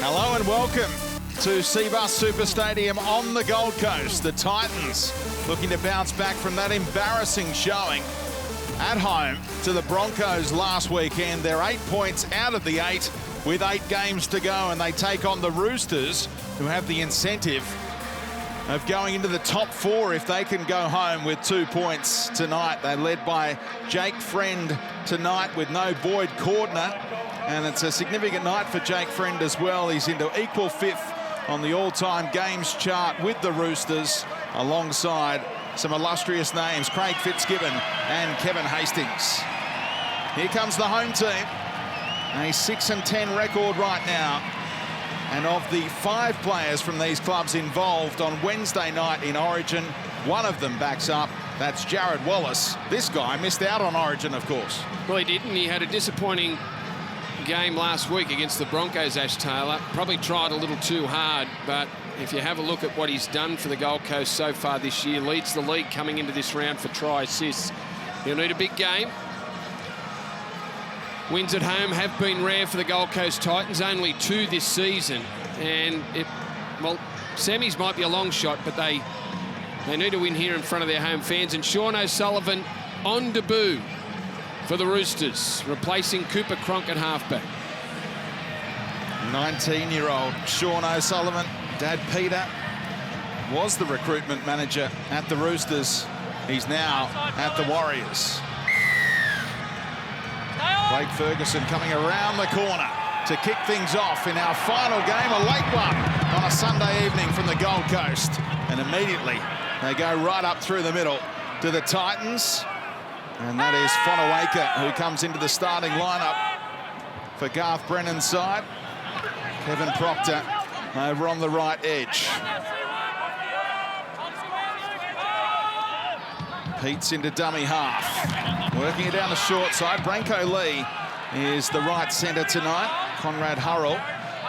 Hello and welcome to Cbus Super Stadium on the Gold Coast. The Titans looking to bounce back from that embarrassing showing at home to the Broncos last weekend. They're 8 points out of the 8 with 8 games to go, and they take on the Roosters, who have the incentive of going into the top 4 if they can go home with 2 points tonight. They're led by Jake Friend tonight with no Boyd Cordner, and it's a significant night for Jake Friend as well. He's into equal 5th on the all-time games chart with the Roosters, alongside some illustrious names, Craig Fitzgibbon and Kevin Hastings. Here comes the home team, a 6-10 record right now. And of the 5 players from these clubs involved on Wednesday night in Origin, one of them backs up. That's Jared Wallace. This guy missed out on Origin, of course. Well, he didn't. He had a disappointing game last week against the Broncos, Ash Taylor. Probably tried a little too hard, but if you have a look at what he's done for the Gold Coast so far this year, leads the league coming into this round for try assists. He'll need a big game. Wins at home have been rare for the Gold Coast Titans, only 2 this season. And, well, semis might be a long shot, but they need to win here in front of their home fans. And Sean O'Sullivan on debut for the Roosters, replacing Cooper Cronk at halfback. 19-year-old Sean O'Sullivan. Dad Peter was the recruitment manager at the Roosters. He's now at the Warriors. Blake Ferguson coming around the corner to kick things off in our final game, a late one on a Sunday evening from the Gold Coast. And immediately they go right up through the middle to the Titans. And that is Fonawaker, who comes into the starting lineup for Garth Brennan's side. Kevin Proctor over on the right edge. Pete's into dummy half. Working it down the short side. Branko Lee is the right centre tonight. Conrad Hurrell,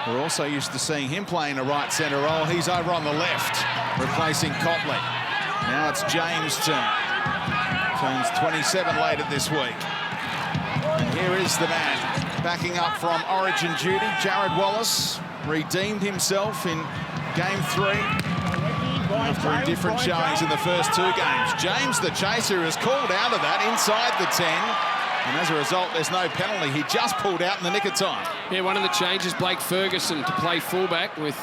we're also used to seeing him playing a right centre role. He's over on the left, replacing Copley. Now it's James' turn. Turns 27 later this week. And here is the man backing up from Origin duty. Jared Wallace redeemed himself in Game 3 after different showings in the first 2 games. James, the chaser, is called out of that inside the 10. And as a result, there's no penalty. He just pulled out in the nick of time. Yeah, one of the changes, Blake Ferguson to play fullback with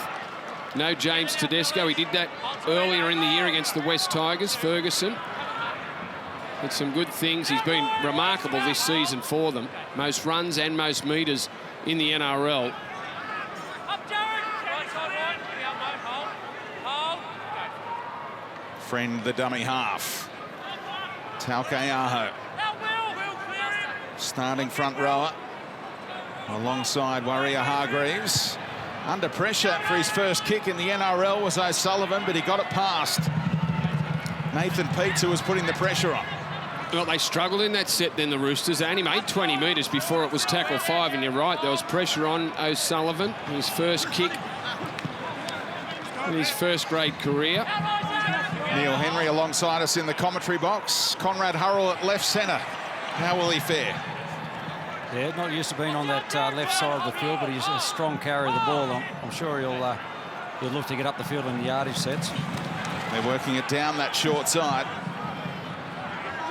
no James Tedesco. He did that earlier in the year against the West Tigers, Ferguson. Did some good things. He's been remarkable this season for them. Most runs and most metres in the NRL. Friend, the dummy half. Taukeaho, starting front rower, alongside Warrior Hargreaves. Under pressure for his first kick in the NRL was O'Sullivan, but he got it past Nathan Peets, who was putting the pressure on. Well, they struggled in that set then, the Roosters. They only made 20 metres before it was tackle 5, and you're right, there was pressure on O'Sullivan. His first kick in his first-grade career. Neil Henry alongside us in the commentary box. Conrad Hurrell at left centre. How will he fare? Yeah, not used to being on that left side of the field, but he's a strong carrier of the ball. I'm sure he'll look to get up the field in the yardage sets. They're working it down that short side.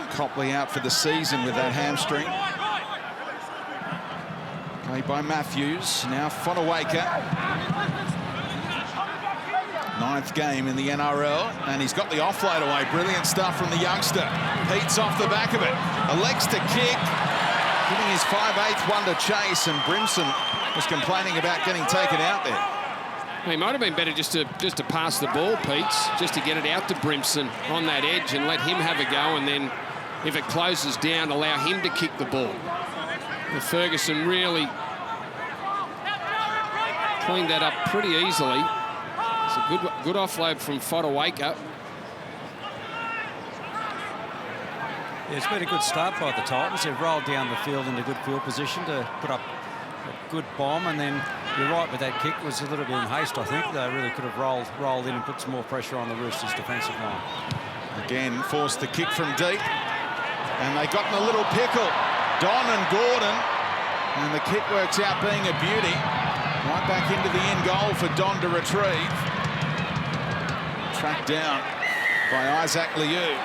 Copley out for the season with that hamstring. Played by Matthews. Now Fonawaker. 9th game in the NRL, and he's got the offload away. Brilliant stuff from the youngster. Pete's off the back of it. Elects to kick, giving his 5/8 one to chase, and Brimson was complaining about getting taken out there. He might have been better just to pass the ball, Pete's, just to get it out to Brimson on that edge and let him have a go, and then if it closes down, allow him to kick the ball. And Ferguson really cleaned that up pretty easily. It's a good offload from Fonawaker. Yeah, it's been a good start by the Titans. They've rolled down the field into good field position to put up a good bomb, and then you're right with that kick. It was a little bit in haste, I think. They really could have rolled in and put some more pressure on the Roosters' defensive line. Again, forced the kick from deep, and they got in a little pickle. Don and Gordon, and the kick works out being a beauty. Right back into the in goal for Don to retrieve. Tracked down by Isaac Liu.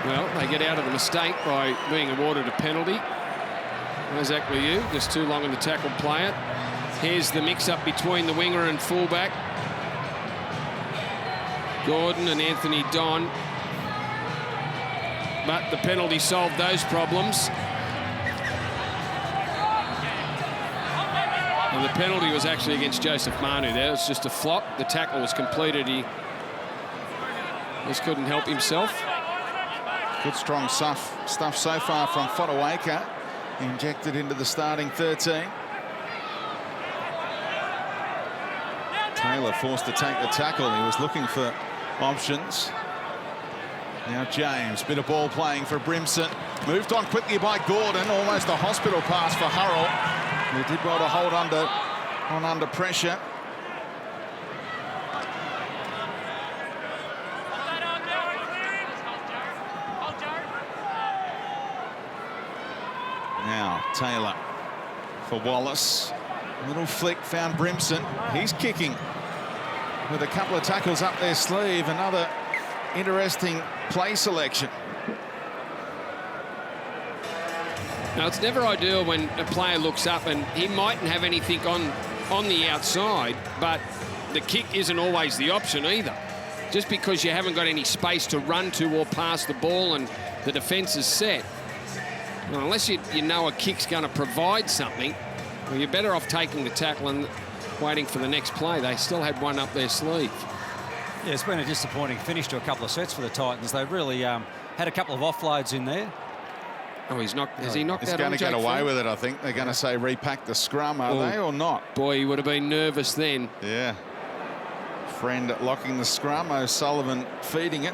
Well, they get out of the mistake by being awarded a penalty. Isaac Liu just too long on the tackle player. Here's the mix-up between the winger and fullback. Gordon and Anthony Don. But the penalty solved those problems. And the penalty was actually against Joseph Manu. That was just a flop. The tackle was completed. He just couldn't help himself. Good strong stuff so far from Fotuaika. Injected into the starting 13. Taylor forced to take the tackle. He was looking for options. Now James, bit of ball playing for Brimson. Moved on quickly by Gordon. Almost a hospital pass for Hurrell. He did well to hold under pressure. Now Taylor for Wallace. Little flick, found Brimson. He's kicking with a couple of tackles up their sleeve. Another interesting play selection. Now, it's never ideal when a player looks up and he mightn't have anything on the outside, but the kick isn't always the option either. Just because you haven't got any space to run to or pass the ball and the defence is set, well, unless you know a kick's going to provide something, well, you're better off taking the tackle and waiting for the next play. They still had one up their sleeve. Yeah, it's been a disappointing finish to a couple of sets for the Titans. They really had a couple of offloads in there. Oh, he's knocked. Has he knocked He's out going on to get Jake away Friend? with it, I think. They're going to say repack the scrum, are they, or not? Boy, he would have been nervous then. Yeah. Friend locking the scrum. O'Sullivan feeding it.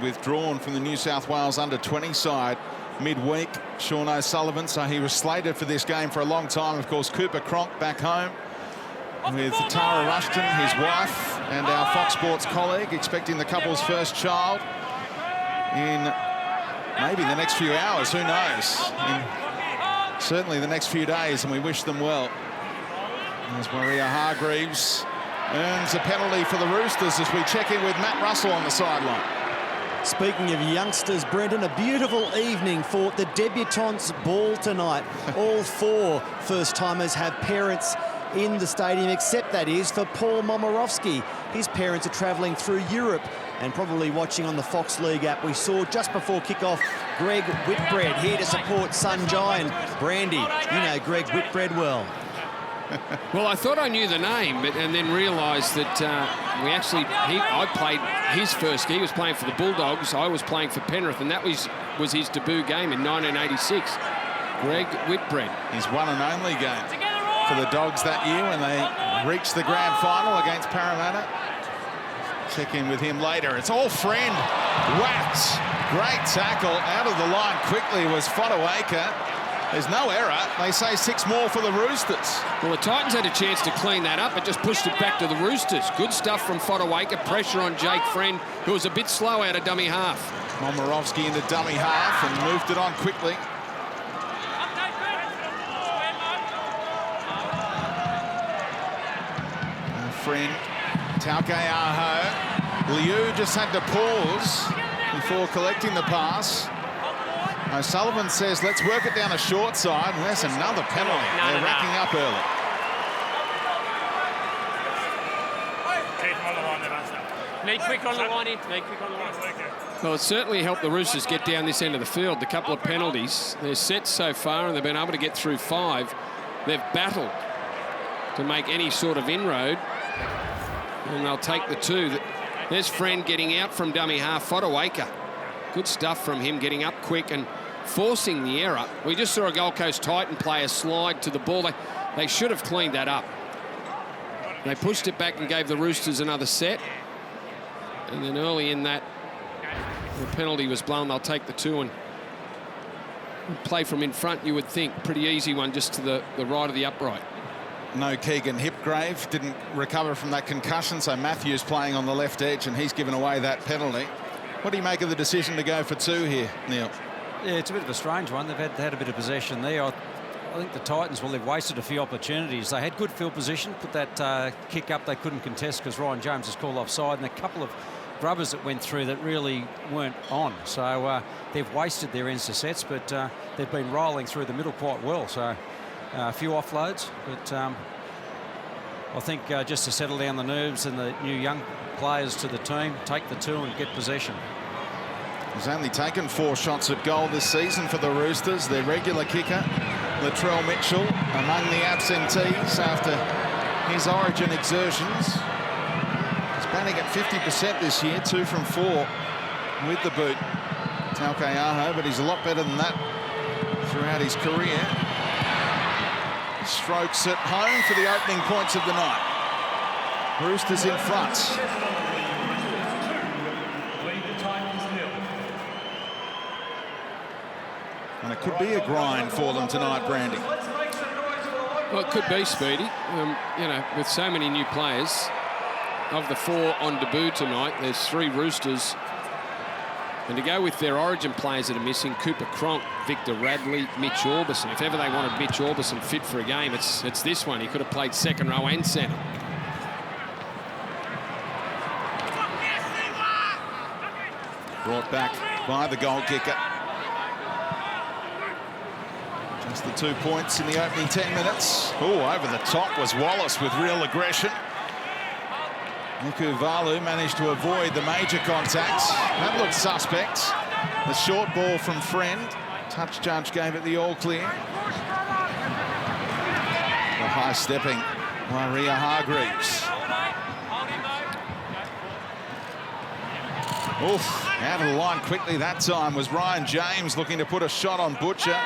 Withdrawn from the New South Wales under-20 side midweek, Sean O'Sullivan. So he was slated for this game for a long time. Of course, Cooper Cronk back home with Tara Rushton, his wife, and our Fox Sports colleague, expecting the couple's first child in maybe the next few hours, who knows? Certainly the next few days, and we wish them well. As Maria Hargreaves earns a penalty for the Roosters as we check in with Matt Russell on the sideline. Speaking of youngsters, Brendan, a beautiful evening for the debutantes ball tonight. All four first-timers have parents in the stadium, except that is for Paul Momorowski. His parents are travelling through Europe and probably watching on the Fox League app. We saw just before kickoff Greg Whitbread here to support Sunjai and Brandy. You know Greg Whitbread well. Well, I thought I knew the name, and then realised that I played his first. He was playing for the Bulldogs. I was playing for Penrith, and that was his debut game in 1986. Greg Whitbread. His one and only game for the Dogs that year when they reached the grand final against Parramatta. Check in with him later. It's all Friend. Whacked. Great tackle. Out of the line quickly was Fotuaika. There's no error. They say 6 more for the Roosters. Well, the Titans had a chance to clean that up, but just pushed it back to the Roosters. Good stuff from Fotuaika. Pressure on Jake Friend, who was a bit slow out of dummy half. Momorowski into dummy half and moved it on quickly. Friend, Tauke Aho. Liu just had to pause before collecting the pass. O'Sullivan says, let's work it down the short side. And there's another penalty. They're racking up early. Need quick on the line here. Need quick on the line. Well, it certainly helped the Roosters get down this end of the field. A couple of penalties. They're set so far, and they've been able to get through 5. They've battled to make any sort of inroad. And they'll take the 2. There's Friend getting out from dummy half. Fotuaika. Good stuff from him, getting up quick and forcing the error. We just saw a Gold Coast Titan player slide to the ball. They should have cleaned that up. They pushed it back and gave the Roosters another set. And then early in that, the penalty was blown. They'll take the 2 and play from in front, you would think. Pretty easy one just to the right of the upright. No Keegan Hipgrave, didn't recover from that concussion, so Matthews playing on the left edge, and he's given away that penalty. What do you make of the decision to go for 2 here, Neil? Yeah, it's a bit of a strange one. They've had a bit of possession there. I think the Titans, well, they've wasted a few opportunities. They had good field position, put that kick up they couldn't contest because Ryan James was called offside, and a couple of grubbers that went through that really weren't on. So they've wasted their ends to sets, but they've been rolling through the middle quite well. So a few offloads, but I think just to settle down the nerves and the new young players to the team, take the two and get possession. He's only taken 4 shots at goal this season for the Roosters. Their regular kicker, Latrell Mitchell, among the absentees after his origin exertions. He's batting at 50% this year, 2 from 4 with the boot. Taukeaho, but he's a lot better than that throughout his career. Strokes at home for the opening points of the night. Roosters in front. And it could be a grind for them tonight, Brandy. Well, it could be, Speedy. You know, with so many new players, of the 4 on debut tonight, there's 3 Roosters. And to go with their origin players that are missing, Cooper Cronk, Victor Radley, Mitch Orbison. If ever they wanted Mitch Orbison fit for a game, it's this one. He could have played second row and centre. Brought back by the goal kicker. Just the 2 points in the opening 10 minutes. Oh, over the top was Wallace with real aggression. Niku Valu managed to avoid the major contacts. That looked suspect. The short ball from Friend. Touch judge gave it the all clear. The high stepping by Ria Hargreaves. Oof, out of the line quickly that time was Ryan James looking to put a shot on Butcher.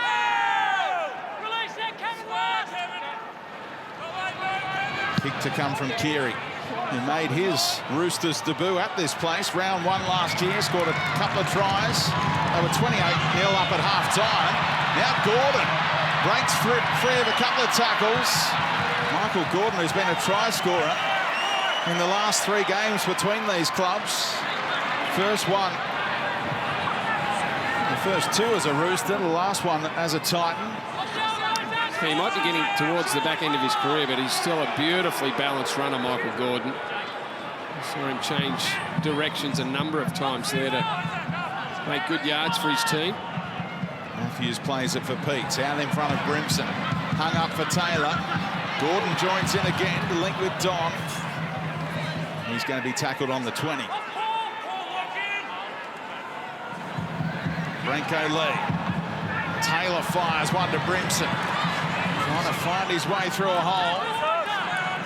Kick to come from Keary, who made his Roosters debut at this place. Round 1 last year, scored a couple of tries. They were 28-0 up at half-time. Now Gordon breaks free of a couple of tackles. Michael Gordon, who's been a try scorer in the last 3 games between these clubs. First one, the first 2 as a Rooster, the last one as a Titan. He might be getting towards the back end of his career, but he's still a beautifully balanced runner, Michael Gordon. I saw him change directions a number of times there to make good yards for his team. Matthews plays it for Peets, out in front of Brimson. Hung up for Taylor. Gordon joins in again to link with Don. He's going to be tackled on the 20. Branko Lee. Taylor fires one to Brimson. Trying to find his way through a hole.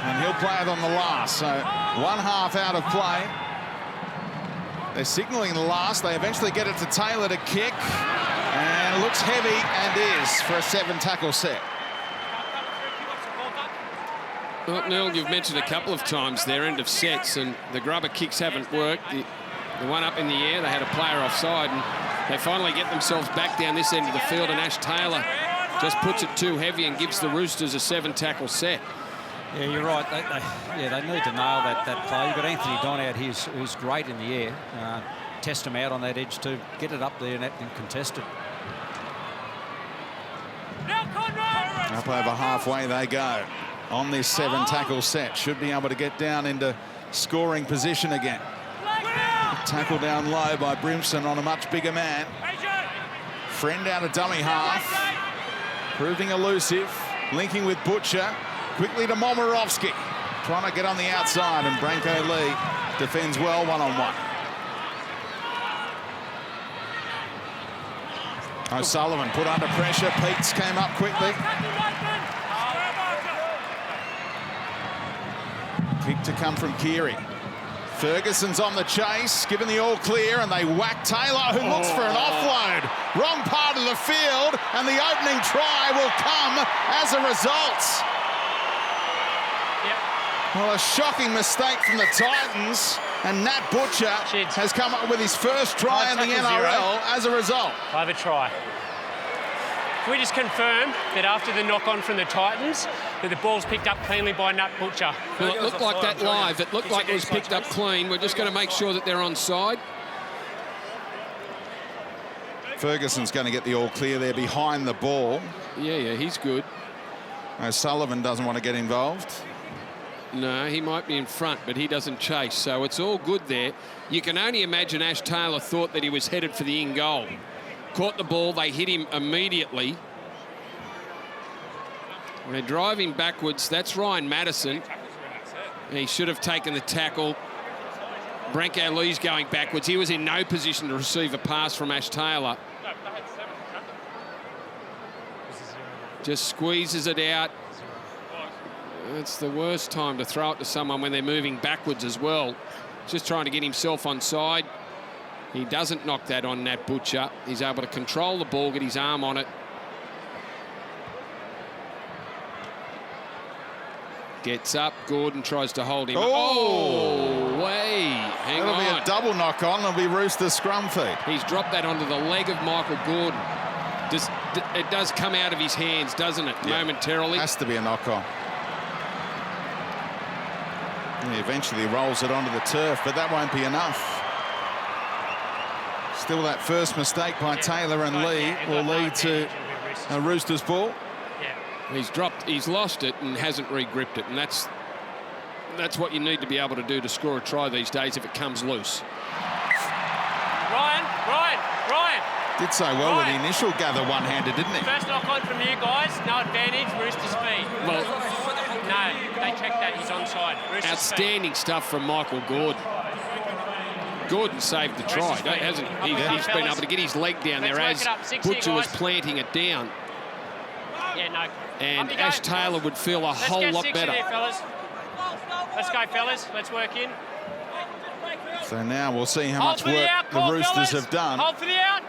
And he'll play it on the last. So 1 half out of play. They're signalling the last. They eventually get it to Taylor to kick. And it looks heavy and is for a 7-tackle set. Well, Neil, you've mentioned a couple of times their end of sets, and the grubber kicks haven't worked. The one up in the air, they had a player offside, and they finally get themselves back down this end of the field, and Ash Taylor just puts it too heavy and gives the Roosters a 7-tackle set. Yeah, you're right. They need to nail that play. You've got Anthony Don out here, who's great in the air. Test him out on that edge to get it up there and contest it. Up over halfway they go on this 7-tackle set. Should be able to get down into scoring position again. Tackle down low by Brimson on a much bigger man. Friend out of dummy half. Proving elusive. Linking with Butcher. Quickly to Momirovski. Trying to get on the outside, and Branko Lee defends well one-on-one. O'Sullivan put under pressure. Peets came up quickly. Kick to come from Keary. Ferguson's on the chase, given the all clear, and they whack Taylor, who looks for an offload. Wrong part of the field, and the opening try will come as a result. Well, a shocking mistake from the Titans, and Nat Butcher has come up with his first try in the NRL as a result. I have a try. Can we just confirm that after the knock-on from the Titans, that the ball's picked up cleanly by Nat Butcher? Well, it looked like that live. It looked like it was picked up clean. We're just going to make sure that they're onside. Ferguson's going to get the all clear there behind the ball. Yeah, he's good. O'Sullivan doesn't want to get involved. No, he might be in front, but he doesn't chase, so it's all good there. You can only imagine Ash Taylor thought that he was headed for the in goal. Caught the ball, they hit him immediately. When they're driving backwards, that's Ryan Madison. He should have taken the tackle. Branko Lee's going backwards. He was in no position to receive a pass from Ash Taylor. Just squeezes it out. It's the worst time to throw it to someone when they're moving backwards as well. Just trying to get himself onside. He doesn't knock that on Nat Butcher. He's able to control the ball, get his arm on it. Gets up. Gordon tries to hold him. Oh, way. Hang on. It'll be a double knock on. It'll be Roosters scrum feet. He's dropped that onto the leg of Michael Gordon. It does come out of his hands, doesn't it, momentarily? Has to be a knock on. He eventually rolls it onto the turf, but that won't be enough. Still, that first mistake by Taylor and Lee will lead to a Roosters ball. He's lost it and hasn't re-gripped it, and that's what you need to be able to do to score a try these days if it comes loose. Ryan! Did so well with the initial gather one-handed, didn't he? First knock on from you guys, no advantage, Roosters feed. Well, no, they checked that, he's onside. Roosters outstanding stuff from Michael Gordon. Gordon saved the try, hasn't he? He's been able to get his leg down there as Butcher was planting it down. Yeah, no. And Ash Taylor would feel a whole lot better. Here, fellas. Let's go, fellas. Let's work in. So now we'll see how much work the Roosters have done Hold for the out.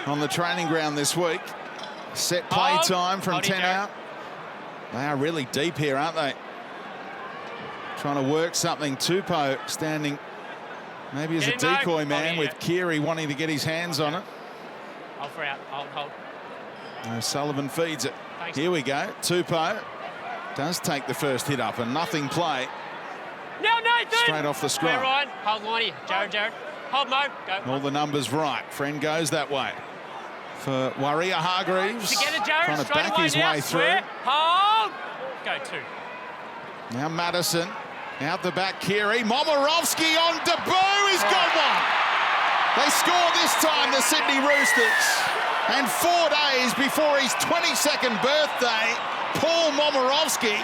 on the training ground this week. Set play time from 10 out. They are really deep here, aren't they? Trying to work something. Tupou standing maybe as a decoy man with Keary wanting to get his hands on it. Hold for out. Hold. Sullivan feeds it. Thanks. Here we go. Tupou does take the first hit up and nothing play. Now, Nathan! Straight off the scrum. Where, Ryan? Hold line here. Jared. Hold, Mo. Go. All the numbers right. Friend goes that way. For Waria Hargreaves. Together, Jared. Trying to Straight back away his now. way through. Square. Hold. Go, 2. Now Madison. Out the back, Keary. Momirovski on debut. He's got one. They score this time, the Sydney Roosters. And 4 days before his 22nd birthday, Paul Momirovski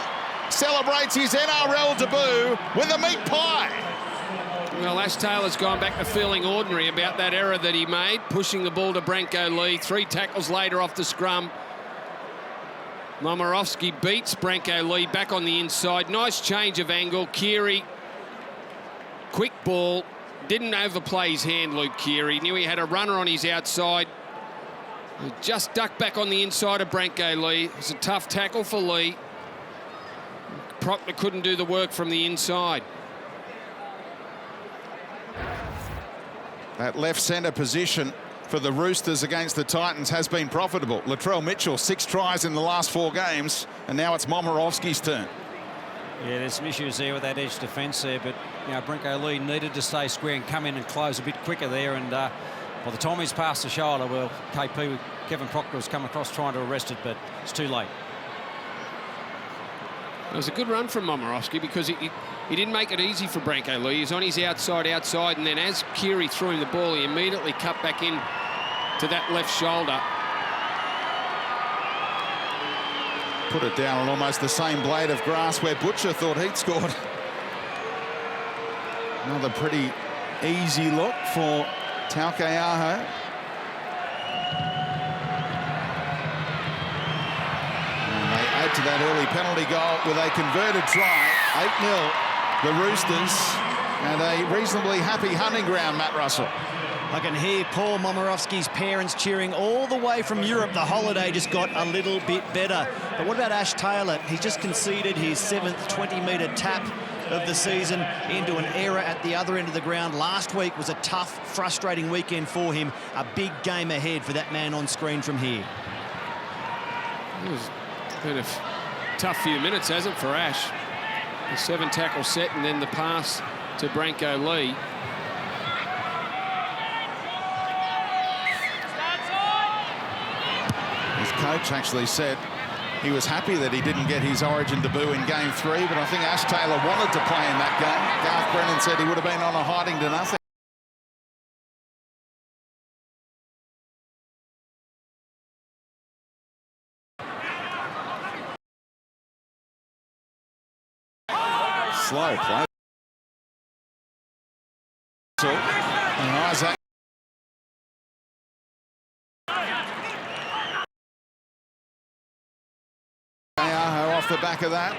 celebrates his NRL debut with a meat pie. Well, Ash Taylor's gone back to feeling ordinary about that error that he made, pushing the ball to Branko Lee. 3 tackles later off the scrum. Momirovski beats Branko Lee back on the inside. Nice change of angle. Keary, quick ball. Didn't overplay his hand, Luke Keary. Knew he had a runner on his outside. He just ducked back on the inside of Branko Lee. It was a tough tackle for Lee. Proctor couldn't do the work from the inside. That left centre position for the Roosters against the Titans has been profitable. Latrell Mitchell, 6 tries in the last 4 games, and now it's Momirovski's turn. Yeah, there's some issues there with that edge defence there, but Branko Lee needed to stay square and come in and close a bit quicker there, and by the time he's past the shoulder, well, KP with Kevin Proctor has come across trying to arrest it, but it's too late. It was a good run from Momirovski because he didn't make it easy for Branko Lee. He's on his outside, and then as Keary threw him the ball, he immediately cut back in to that left shoulder. Put it down on almost the same blade of grass where Butcher thought he'd scored. Another pretty easy look for Taukeaho. And they add to that early penalty goal with a converted try. 8-0, the Roosters, and a reasonably happy hunting ground, Matt Russell. I can hear Paul Momirovski's parents cheering all the way from Europe. The holiday just got a little bit better. But what about Ash Taylor? He's just conceded his 7th 20-metre tap of the season into an error at the other end of the ground. Last week was a tough, frustrating weekend for him. A big game ahead for that man on screen from here. It's been a tough few minutes, hasn't it, for Ash? The 7-tackle set and then the pass to Branko Lee. coach actually said he was happy that he didn't get his Origin debut in Game 3, but I think Ash Taylor wanted to play in that game. Garth Brennan said he would have been on a hiding to nothing. Slow play. And Isaac. Off the back of that.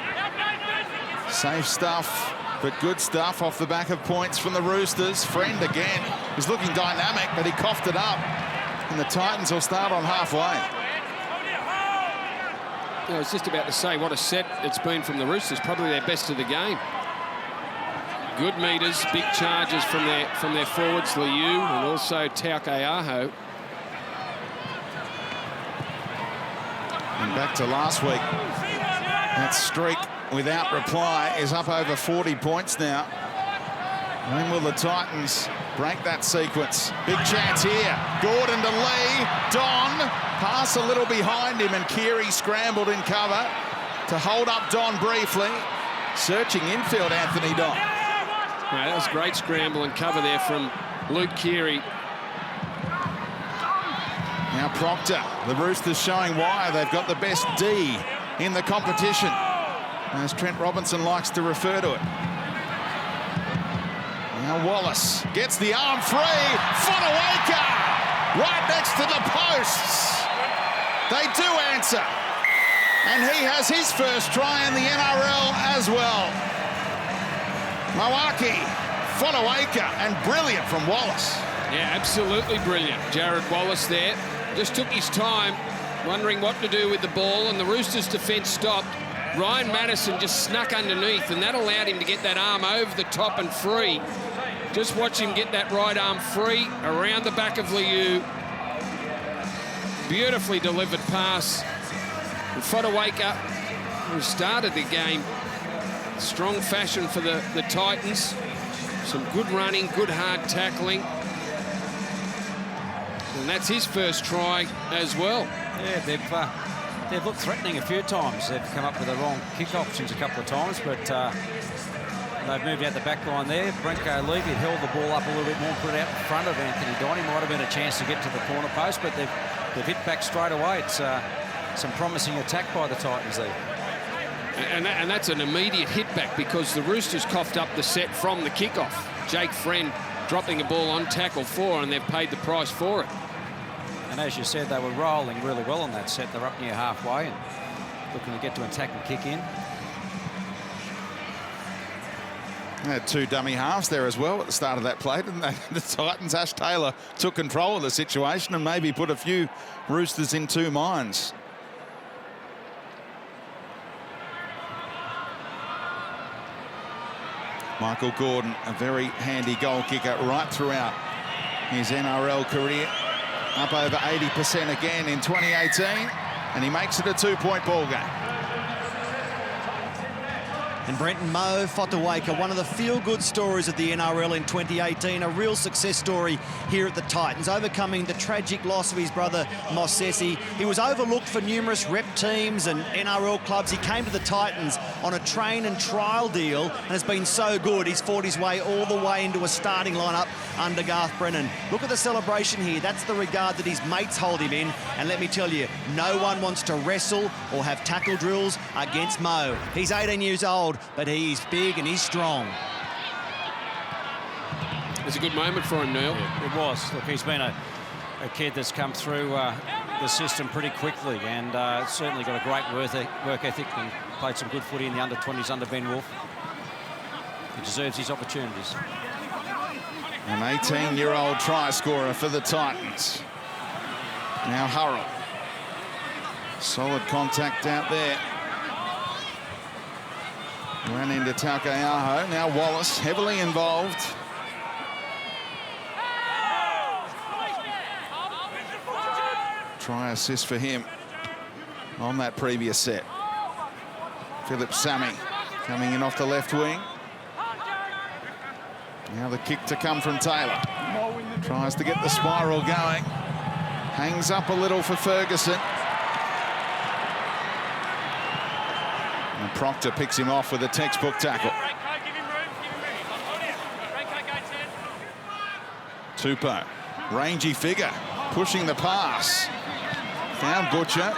Safe stuff, but good stuff off the back of points from the Roosters. Friend again. He's looking dynamic, but he coughed it up. And the Titans will start on halfway. I was just about to say what a set it's been from the Roosters. Probably their best of the game. Good meters, big charges from their forwards, Liu and also Taukei'aho. And back to last week. That streak without reply is up over 40 points now. When will the Titans break that sequence? Big chance here. Gordon to Lee. Don. Pass a little behind him, and Keary scrambled in cover to hold up Don briefly. Searching infield, Anthony Don. Right, that was a great scramble and cover there from Luke Keary. Now Proctor. The Roosters showing why they've got the best D in the competition, as Trent Robinson likes to refer to it. Now Wallace gets the arm free. Fodawaker right next to the posts. They do answer. And he has his first try in the NRL as well. Mawaki, Fodawaker, and brilliant from Wallace. Yeah, absolutely brilliant. Jared Wallace there. Just took his time, wondering what to do with the ball, and the Roosters' defence stopped. Ryan Madison just snuck underneath, and that allowed him to get that arm over the top and free. Just watch him get that right arm free around the back of Liu. Beautifully delivered pass. And Fodawaker, who started the game, strong fashion for the Titans. Some good running, good hard tackling. And that's his first try as well. Yeah, they've looked threatening a few times. They've come up with the wrong kick options a couple of times, but they've moved out the back line there. Brenko Levy held the ball up a little bit more, put it out in front of Anthony Don. He might have been a chance to get to the corner post, but they've hit back straight away. It's some promising attack by the Titans there. And that's an immediate hit back, because the Roosters coughed up the set from the kickoff. Jake Friend dropping a ball on tackle for, and they've paid the price for it. And as you said, they were rolling really well on that set. They're up near halfway and looking to get to attack and kick in. They had two dummy halves there as well at the start of that play, didn't they? The Titans, Ash Taylor took control of the situation and maybe put a few Roosters in two minds. Michael Gordon, a very handy goal kicker right throughout his NRL career. Up over 80% again in 2018, and he makes it a two-point ball game. And Brenton Mo Fodawaker, one of the feel-good stories of the NRL in 2018, a real success story here at the Titans, overcoming the tragic loss of his brother Mosesi. He was overlooked for numerous rep teams and NRL clubs. He came to the Titans on a train and trial deal and has been so good. He's fought his way all the way into a starting lineup under Garth Brennan. Look at the celebration here. That's the regard that his mates hold him in. And let me tell you, no one wants to wrestle or have tackle drills against Mo. He's 18 years old, but he's big and he's strong. It was a good moment for him, Neil. Yeah, it was. Look, he's been a kid that's come through the system pretty quickly, and certainly got a great work ethic and played some good footy in the under-20s under Ben Wolfe. He deserves his opportunities. An 18-year-old try scorer for the Titans. Now Hurrell. Solid contact out there. Ran into Taukei'aho. Now Wallace, heavily involved. Try assist for him on that previous set. Philip Sammy coming in off the left wing. Now the kick to come from Taylor. Tries to get the spiral going. Hangs up a little for Ferguson. And Proctor picks him off with a textbook tackle. Tupou, rangy figure, pushing the pass. Found Butcher.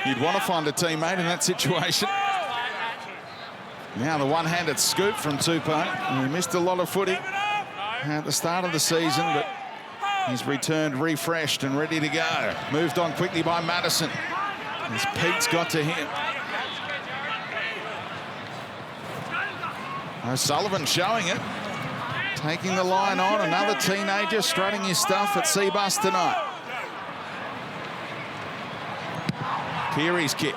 You'd want to find a teammate in that situation. Now the one-handed scoop from Tupou. He missed a lot of footy at the start of the season, but he's returned refreshed and ready to go. Moved on quickly by Madison as Pete's got to him. O'Sullivan showing it. Taking the line on. Another teenager strutting his stuff at Seabus tonight. Keary's kick.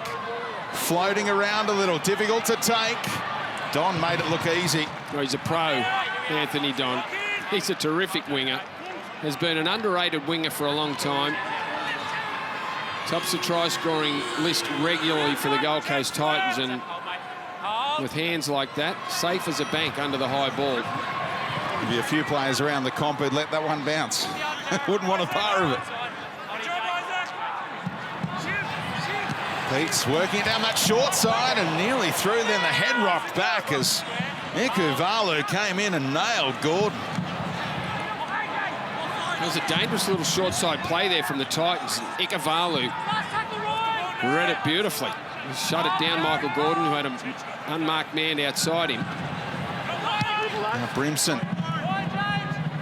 Floating around a little. Difficult to take. Don made it look easy. Oh, he's a pro, Anthony Don. He's a terrific winger. Has been an underrated winger for a long time. Tops the try-scoring list regularly for the Gold Coast Titans, and with hands like that, safe as a bank under the high ball. There'd be a few players around the comp who'd let that one bounce. Wouldn't want a bar of it. Pete's working down that short side and nearly through, then the head rocked back as Ikuvalu came in and nailed Gordon. It was a dangerous little short side play there from the Titans. Ikuvalu read it beautifully. He shut it down, Michael Gordon, who had an unmarked man outside him. Now Brimson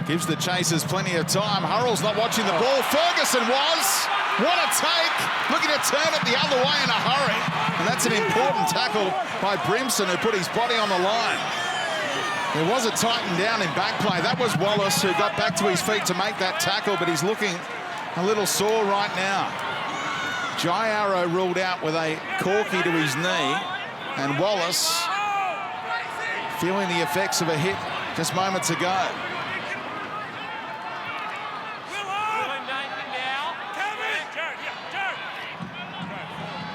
gives the chasers plenty of time. Hurrell's not watching the ball. Ferguson was. What a take. Looking to turn it the other way in a hurry. And that's an important tackle by Brimson, who put his body on the line. There was a Titan down in back play. That was Wallace, who got back to his feet to make that tackle, but he's looking a little sore right now. Jai Arrow ruled out with a corky to his knee, and Wallace feeling the effects of a hit just moments ago.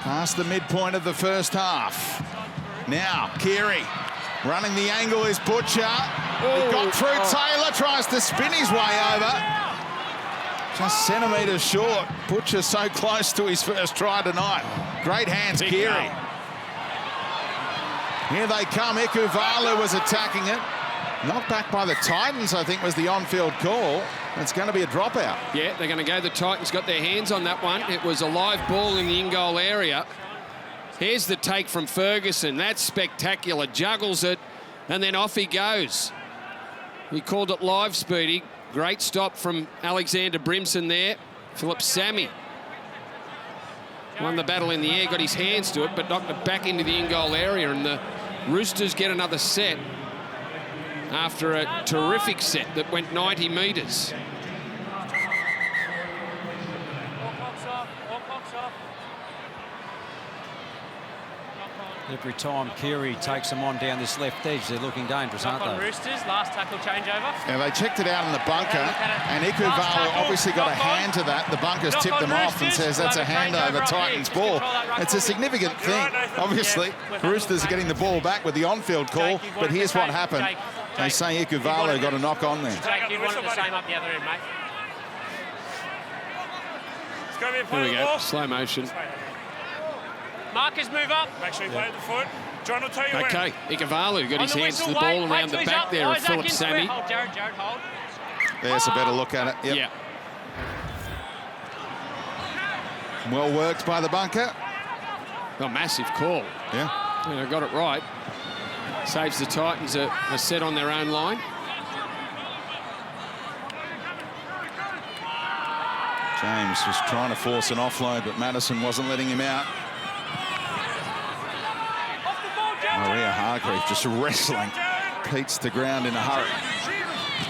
Past the midpoint of the first half. Now, Keary running the angle is Butcher. He got through Taylor, tries to spin his way over. Just centimetres short. Butcher so close to his first try tonight. Great hands, Keary. Here they come. Ikuvalu was attacking it. Knocked back by the Titans, I think, was the on-field call. It's going to be a dropout. Yeah, they're going to go. The Titans got their hands on that one. It was a live ball in the in-goal area. Here's the take from Ferguson. That's spectacular. Juggles it, and then off he goes. He called it live, Speedy. Great stop from Alexander Brimson there. Philip Sammy won the battle in the air, got his hands to it, but knocked it back into the in-goal area, and the Roosters get another set after a terrific set that went 90 metres. Every time Keary takes them on down this left edge, they're looking dangerous, aren't they? Roosters, last tackle changeover. Yeah, they checked it out in the bunker, and Ikuvalu obviously got a hand to that. The bunker's tipped them off and says that's a handover, Titans ball. It's a significant thing. Obviously, Roosters are getting the ball back with the on-field call, but here's what happened. They say Ikuvalu got a knock on there. You wanted the same up the other end, mate. Here we go, slow motion. Markers move up. Make sure you play at the foot. John will tell you okay, Ikuvalu got his hands to the ball around the back there of Philip Sammy. Hold, Jared, hold. There's a better look at it. Yep. Yeah. Well worked by the bunker. A massive call. Yeah. Got it right. Saves the Titans a set on their own line. James was trying to force an offload, but Madison wasn't letting him out. Maria Hargreave just wrestling Pete's to ground in a hurry.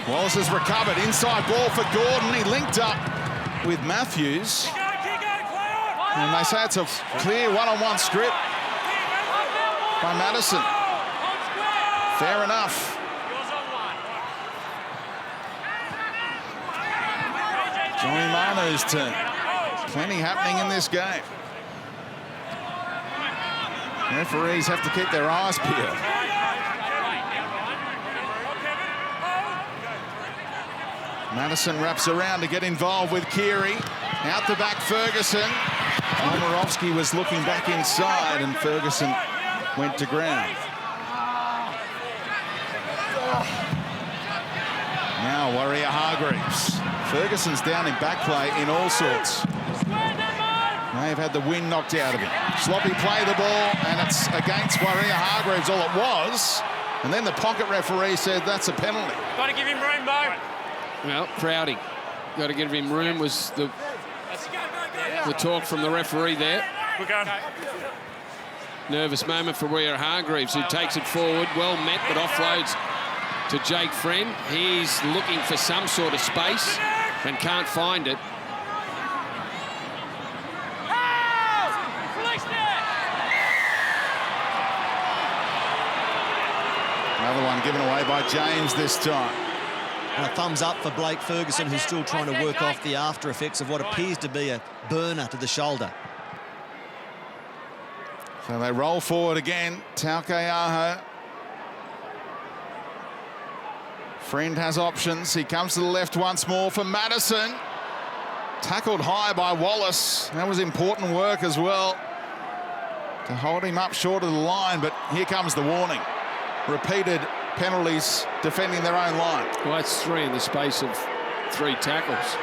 Wallace has recovered. Inside ball for Gordon. He linked up with Matthews. And they say it's a clear one-on-one strip by Madison. Fair enough. Johnny Manu's turn. Plenty happening in this game. Referees have to keep their eyes peeled. Madison wraps around to get involved with Keary. Out the back, Ferguson. Omorovsky was looking back inside, and Ferguson went to ground. Now Warrior-Hargreaves. Ferguson's down in back play in all sorts. May have had the wind knocked out of him. Sloppy play the ball, and it's against Warrior-Hargreaves, all it was. And then the pocket referee said that's a penalty. Got to give him room, Bo. Well, crowding. Got to give him room was the talk from the referee there. We're going. Nervous moment for Warrior-Hargreaves, who takes it forward. Well met, but offloads to Jake Friend. He's looking for some sort of space and can't find it. Another one given away by James this time. And a thumbs up for Blake Ferguson, who's still trying to work off the after effects of what appears to be a burner to the shoulder. So they roll forward again. Taukeaho. Friend has options. He comes to the left once more for Madison. Tackled high by Wallace. That was important work as well to hold him up short of the line, but here comes the warning. Repeated penalties defending their own line. Well, that's 3 in the space of 3 tackles.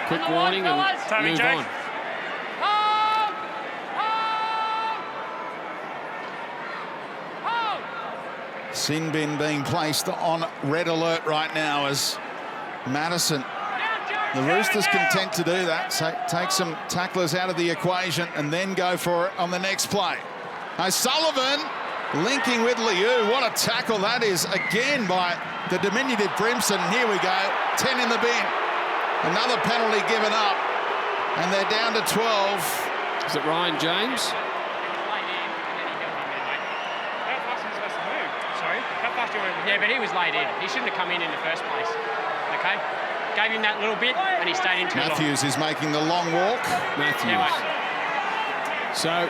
Quick warning and move on. Sin bin being placed on red alert right now as Madison. The Roosters content to do that. So take some tacklers out of the equation and then go for it on the next play. O'Sullivan linking with Liu. What a tackle that is again by the diminutive Brimson. And here we go, 10 in the bin. Another penalty given up, and they're down to 12. Is it Ryan James? Yeah, but he was laid in. He shouldn't have come in the first place. Okay? Gave him that little bit, and he stayed in too long. Matthews is making the long walk. Matthews. Yeah, so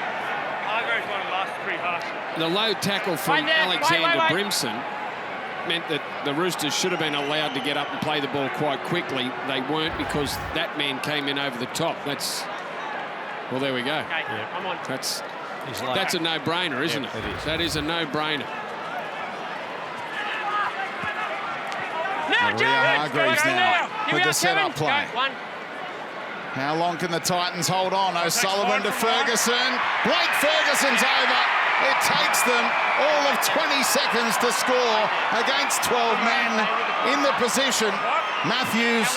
the low tackle from Alexander Brimson meant that the Roosters should have been allowed to get up and play the ball quite quickly. They weren't because that man came in over the top. That's, well, there we go. Okay, yeah. I'm on. That's a no-brainer, isn't it? It is. That is a no-brainer. Warrior-Hargreaves now with the set-up play. One. How long can the Titans hold on? O'Sullivan to Ferguson. Blake Ferguson's over. It takes them all of 20 seconds to score against 12 men in the position. Matthews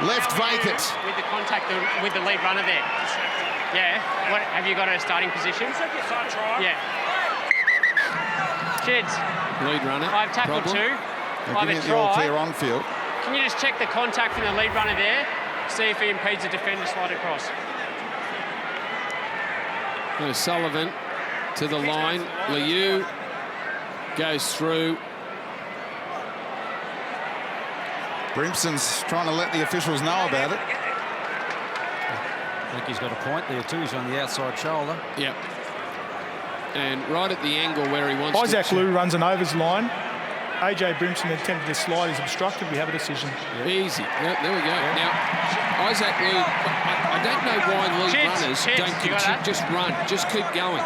left vacant. With the contact with the lead runner there. Yeah. What have you got a starting position? Yeah. Kids. Lead runner. I've tackled problem. 2. They're I've giving it the all clear on field. Can you just check the contact from the lead runner there? See if he impedes the defender slide across. O'Sullivan to the line. Liu goes through. Brimson's trying to let the officials know about it. I think he's got a point there too. He's on the outside shoulder. Yep. And right at the angle where he wants Isaac to... Liu runs an overs line. AJ Brimson attempted to slide. He's obstructed. We have a decision. Yep. Easy. Yep, there we go. Yep. Now, Isaac Liu, I don't know why lead runners don't just run. Just keep going.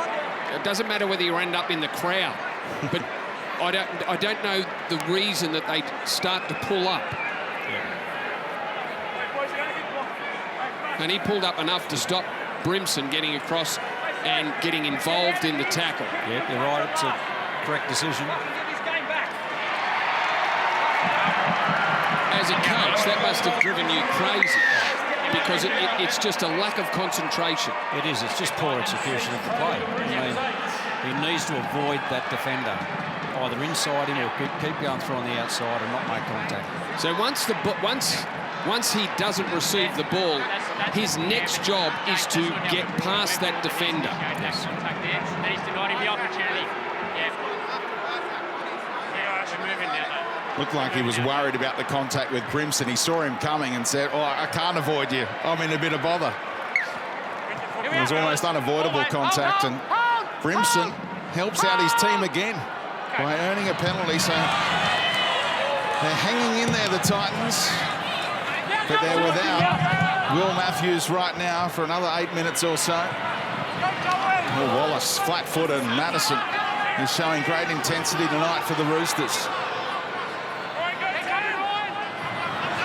It doesn't matter whether you end up in the crowd. But I don't know the reason that they start to pull up. Yep. And he pulled up enough to stop Brimson getting across and getting involved in the tackle. Yep, you're right. It's a correct decision. As a coach, that must have driven you crazy because it's just a lack of concentration. It is. It's just poor execution of the play. I mean, he needs to avoid that defender, either inside him or keep going through on the outside and not make contact. So once he doesn't receive the ball, his next job is to get past that defender. Yes. And he's denied him the opportunity. Yeah. We're moving now. Looked like he was worried about the contact with Brimson. He saw him coming and said, "Oh, I can't avoid you. I'm in a bit of bother." It was almost unavoidable contact, and Brimson helps out his team again by earning a penalty. So they're hanging in there, the Titans, but they're without Will Matthews right now for another 8 minutes or so. Wallace, flat-footed. Madison is showing great intensity tonight for the Roosters.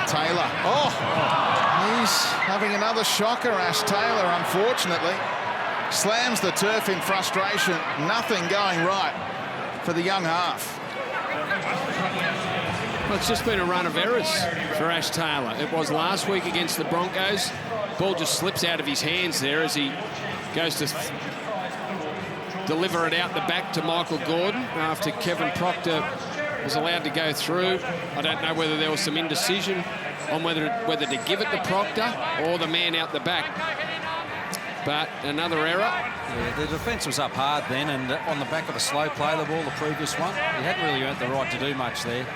Taylor. Oh, he's having another shocker, Ash Taylor, unfortunately. Slams the turf in frustration. Nothing going right for the young half. Well, it's just been a run of errors for Ash Taylor. It was last week against the Broncos. Ball just slips out of his hands there as he goes to deliver it out the back to Michael Gordon after Kevin Proctor was allowed to go through. I don't know whether there was some indecision on whether to give it to Proctor or the man out the back. But another error. Yeah, the defence was up hard then, and on the back of a slow play the ball, the previous one, he hadn't really earned the right to do much there.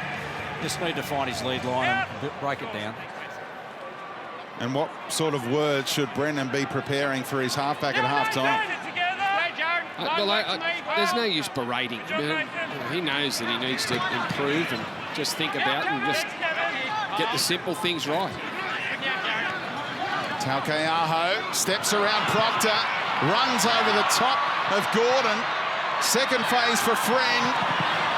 Just need to find his lead line and break it down. And what sort of words should Brennan be preparing for his halfback at half-time? There's no use berating him. He knows that he needs to improve and just think about and just get the simple things right. Taukeaho steps around Proctor, runs over the top of Gordon. Second phase for Friend.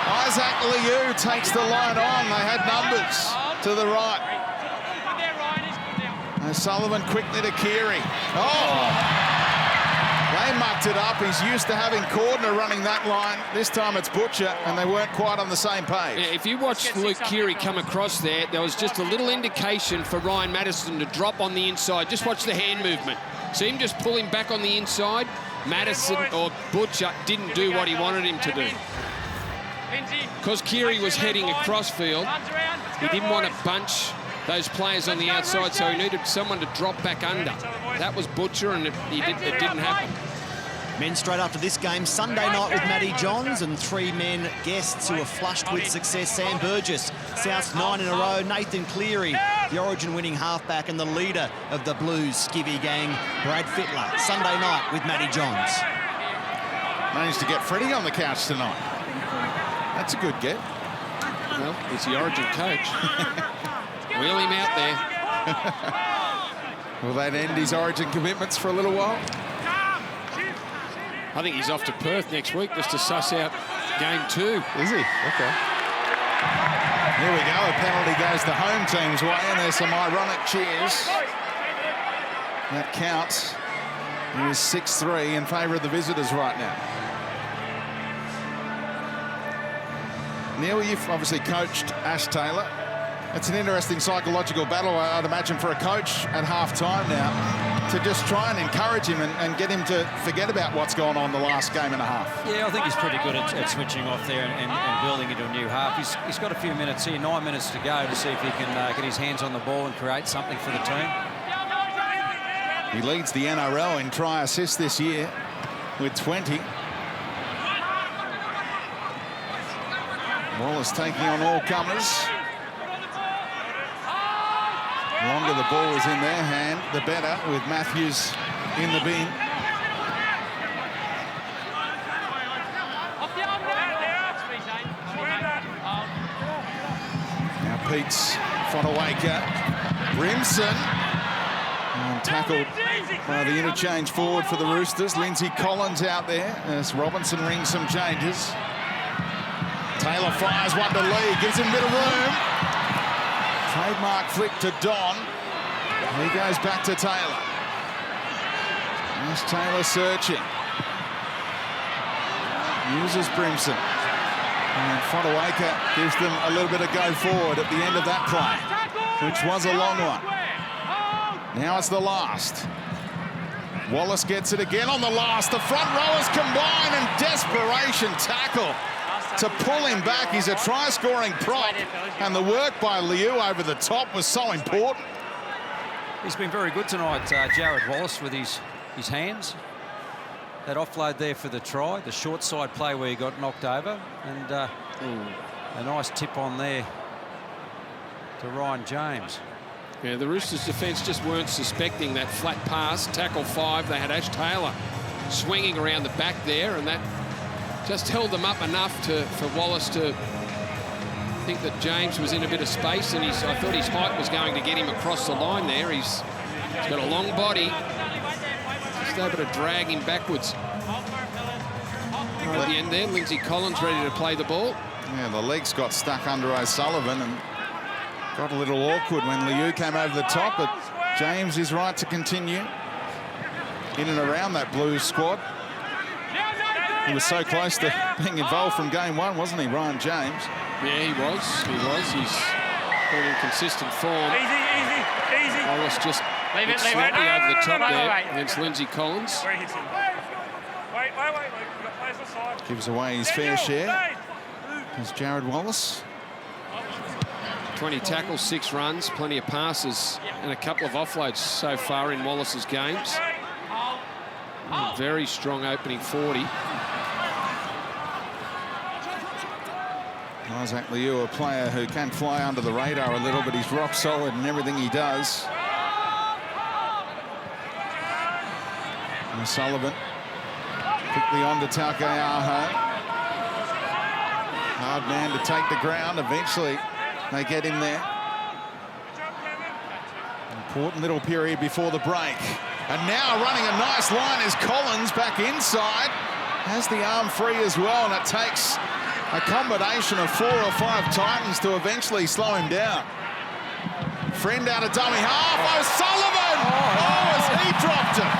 Isaac Liu takes the line on. They had numbers to the right. Sullivan quickly to Keary. Oh! They mucked it up. He's used to having Cordner running that line. This time it's Butcher, and they weren't quite on the same page. Yeah, if you watch Luke Keary come across there was just a little indication for Ryan Madison to drop on the inside. Just watch the hand movement. See him just pull him back on the inside. Madison or Butcher didn't do what he wanted him to do. Because Keary was heading across field, he didn't want to bunch those players on the outside, so he needed someone to drop back under. That was Butcher, and it didn't happen. Men straight after this game, Sunday night with Matty Johns, and 3 men guests who are flushed with success. Sam Burgess, South's 9 in a row. Nathan Cleary, the Origin-winning halfback and the leader of the Blues skivvy gang. Brad Fittler, Sunday night with Matty Johns. Managed to get Freddie on the couch tonight. That's a good get. Well, he's the Origin coach. Wheel him out there. Will that end his Origin commitments for a little while? I think he's off to Perth next week just to suss out game 2. Is he? Okay. Here we go. A penalty goes the home team's way, and there's some ironic cheers. That counts. It is 6-3 in favour of the visitors right now. Neil, you've obviously coached Ash Taylor. It's an interesting psychological battle, I'd imagine, for a coach at half-time now, to just try and encourage him and get him to forget about what's gone on the last game and a half. Yeah, I think he's pretty good at switching off there and building into a new half. He's got a few minutes here, 9 minutes to go, to see if he can get his hands on the ball and create something for the team. He leads the NRL in try assists this year with 20. Wallace taking on all comers. The longer the ball is in their hand, the better, with Matthews in the bin. Now Pete's Fodawaker. Brimson. And tackled by the interchange forward for the Roosters. Lindsay Collins out there as Robinson rings some changes. Taylor fires one to Lee, gives him a bit of room. Trademark flick to Don. He goes back to Taylor. There's Taylor searching. Uses Brimson. And Fodawaker gives them a little bit of go forward at the end of that play, which was a long one. Now it's the last. Wallace gets it again on the last. The front rowers combine and desperation tackle to pull him back. He's a try-scoring prop, and the work by Liu over the top was so important. He's been very good tonight, Jared Wallace, with his hands. That offload there for the try, the short side play where he got knocked over, and a nice tip on there to Ryan James. Yeah, the Roosters' defence just weren't suspecting that flat pass. Tackle 5, they had Ash Taylor swinging around the back there, and that just held them up enough for Wallace to think that James was in a bit of space, and I thought his height was going to get him across the line there. He's got a long body, just able to drag him backwards. At the end there, Lindsay Collins ready to play the ball. Yeah, the legs got stuck under O'Sullivan and got a little awkward when Liu came over the top, but James is right to continue in and around that Blues squad. He was so close to being involved from game one, wasn't he, Ryan James? Yeah, he was. He's been in consistent form. Easy. Wallace just Leave it. slightly over the top there Wait. against Lindsay Collins. Wait. We've got players offside. Gives away his fair share. There's Jared Wallace. 20 tackles, 6 runs, plenty of passes, and a couple of offloads so far in Wallace's games. Very strong opening 40. Isaac Liu, a player who can fly under the radar a little, but he's rock solid in everything he does. And Sullivan quickly on to Taukeiaho. Hard man to take the ground. Eventually, they get him there. Important little period before the break. And now running a nice line is Collins back inside. Has the arm free as well, and it takes a combination of 4 or 5 Titans to eventually slow him down. Friend out of dummy half. O'Sullivan! Oh, as he dropped it.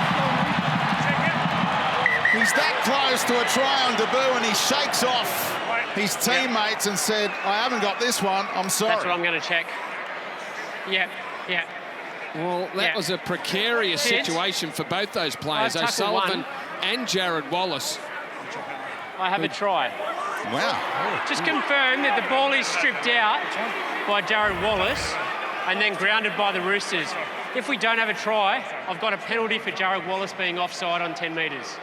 He's that close to a try on debut, and he shakes off his teammates and said, I haven't got this one, I'm sorry. That's what I'm going to check. Yeah. Well, that was a precarious situation for both those players, O'Sullivan and Jared Wallace. I have a try. Wow. Just confirm that the ball is stripped out by Jared Wallace and then grounded by the Roosters. If we don't have a try, I've got a penalty for Jared Wallace being offside on 10 metres.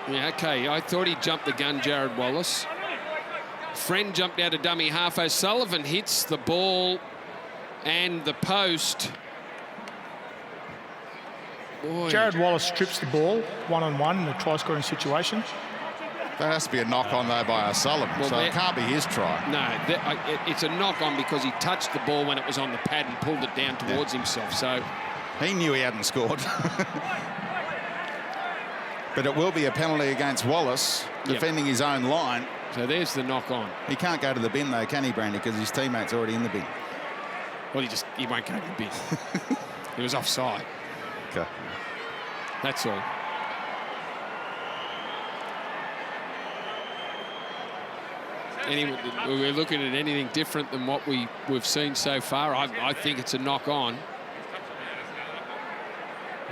Yeah, OK. I thought he jumped the gun, Jared Wallace. Friend jumped out of dummy half. O'Sullivan hits the ball and the post. Boy. Jared Wallace strips the ball one-on-one in a try-scoring situation. That has to be a knock-on, though, by O'Sullivan, Well, so it can't be his try. No, it's a knock-on because he touched the ball when it was on the pad and pulled it down towards himself, so... He knew he hadn't scored. But it will be a penalty against Wallace, defending his own line. So there's the knock-on. He can't go to the bin, though, can he, Brandy? Because his teammate's already in the bin. Well, he won't go to the bin. He was offside. Okay. That's all. We're looking at anything different than what we've seen so far. I think it's a knock-on.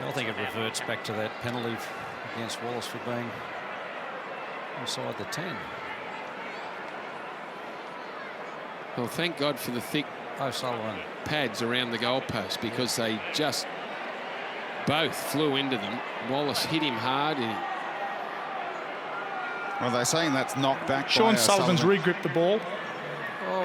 I think it reverts back to that penalty against Wallace for being inside the 10. Well, thank God for the thick O'Sullivan pads around the goalpost, because they just both flew into them. Wallace hit him hard. Well, they're saying that's knocked back. Sean Sullivan's re-gripped the ball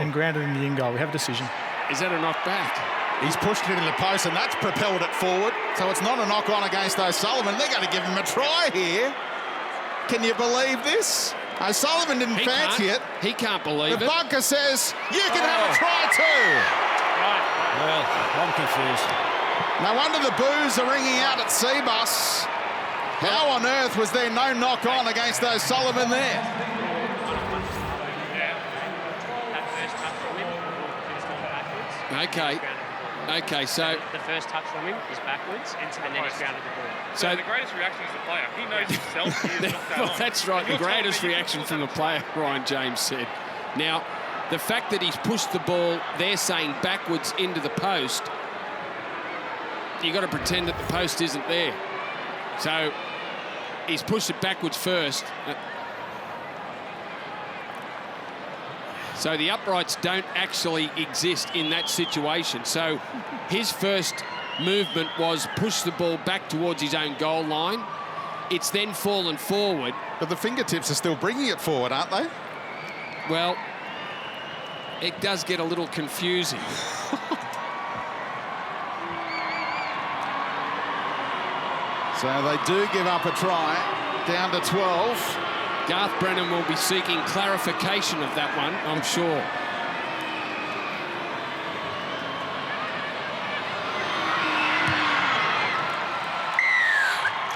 and grounded in the in goal. We have a decision. Is that a knock back? He's pushed it into the post, and that's propelled it forward. So it's not a knock-on against O'Sullivan. They're going to give him a try here. Can you believe this? O'Sullivan didn't fancy it. He can't believe the it. bunker says, you can have a try too. Right. Well, I'm confused. No wonder the boos are ringing out at Seabus. How on earth was there no knock-on against O'Sullivan there? That first touch from him is backwards. Okay, so... The first touch from him is backwards, and then he's grounded the ball. So the greatest reaction is the player. He knows himself he is knocked that Well, on. that's right, the greatest reaction from the player, Ryan James said. Now, the fact that he's pushed the ball, they're saying backwards into the post, you've got to pretend that the post isn't there. So he's pushed it backwards first. So the uprights don't actually exist in that situation. So his first movement was push the ball back towards his own goal line. It's then fallen forward. But the fingertips are still bringing it forward, aren't they? Well, it does get a little confusing. So they do give up a try, down to 12. Garth Brennan will be seeking clarification of that one, I'm sure.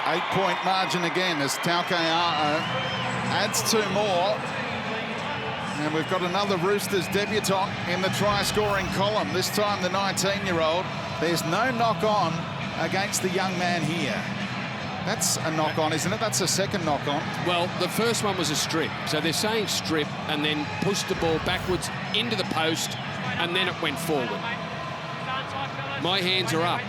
8-point margin again as Taukei'aho adds 2 more. And we've got another Roosters debutant in the try-scoring column, this time the 19-year-old. There's no knock-on against the young man here. That's a knock-on, isn't it? That's a second knock-on. Well, the first one was a strip. So they're saying strip and then pushed the ball backwards into the post and then it went forward. My hands are up.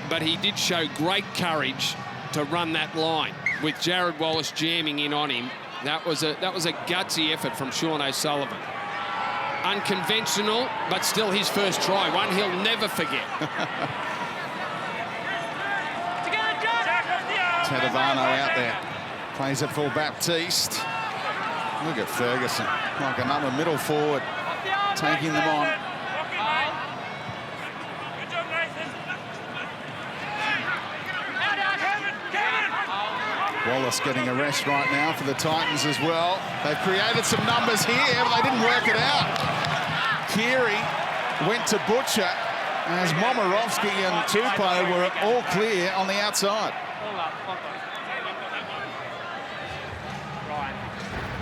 But he did show great courage to run that line with Jared Wallace jamming in on him. That was a gutsy effort from Sean O'Sullivan. Unconventional, but still his first try. One he'll never forget. Tedavano out there. Plays it for Baptiste. Look at Ferguson. Like another middle forward. Taking them on. Wallace getting a rest right now for the Titans as well. They've created some numbers here, but they didn't work it out. Keary went to Butcher as Momirovski and Tupou were all clear on the outside.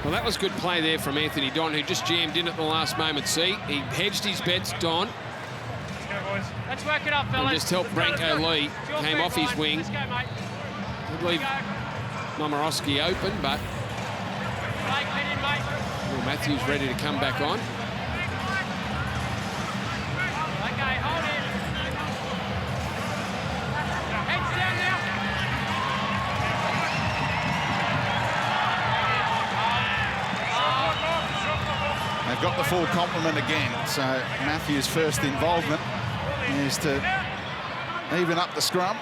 Well, that was good play there from Anthony Don, who just jammed in at the last moment. See, he hedged his bets, Don. Let's work it up, fellas. And just helped Branko Lee. Came off his wing. Let's go, mate. Could leave Momirovski open, but Will Matthews ready to come back on. Okay, hold it. Heads down now. They've got the full complement again, so Matthews' first involvement is to even up the scrum.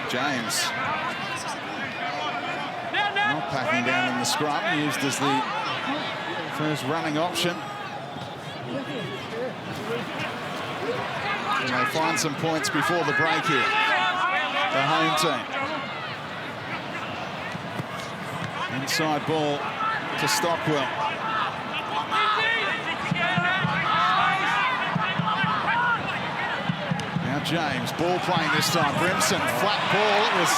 James not packing down in the scrum, used as the first running option. And they find some points before the break here, the home team. Inside ball to Stockwell. Now James, ball playing this time. Brimson, flat ball. It was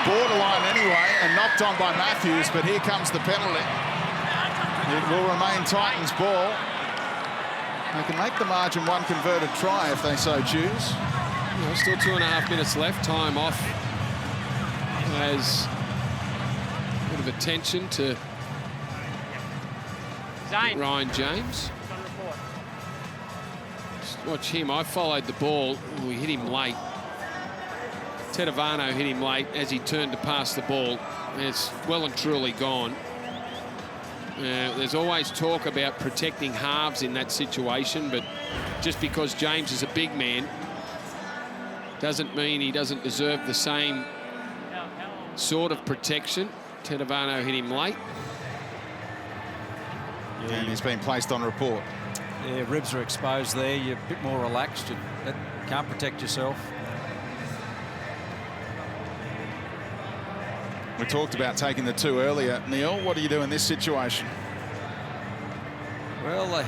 borderline anyway and knocked on by Matthews, but here comes the penalty. It will remain Titans' ball. They can make the margin one converted try if they so choose. Well, still 2.5 minutes left. Time off. As a bit of attention to Ryan James. Just watch him. I followed the ball. We hit him late. Tedavano hit him late as he turned to pass the ball. It's well and truly gone. There's always talk about protecting halves in that situation, but just because James is a big man doesn't mean he doesn't deserve the same sort of protection. Tedavano hit him late. Yeah, and he's been placed on report. Yeah, ribs are exposed there. You're a bit more relaxed. You can't protect yourself. We talked about taking the 2 earlier. Neil, what do you do in this situation? Well, they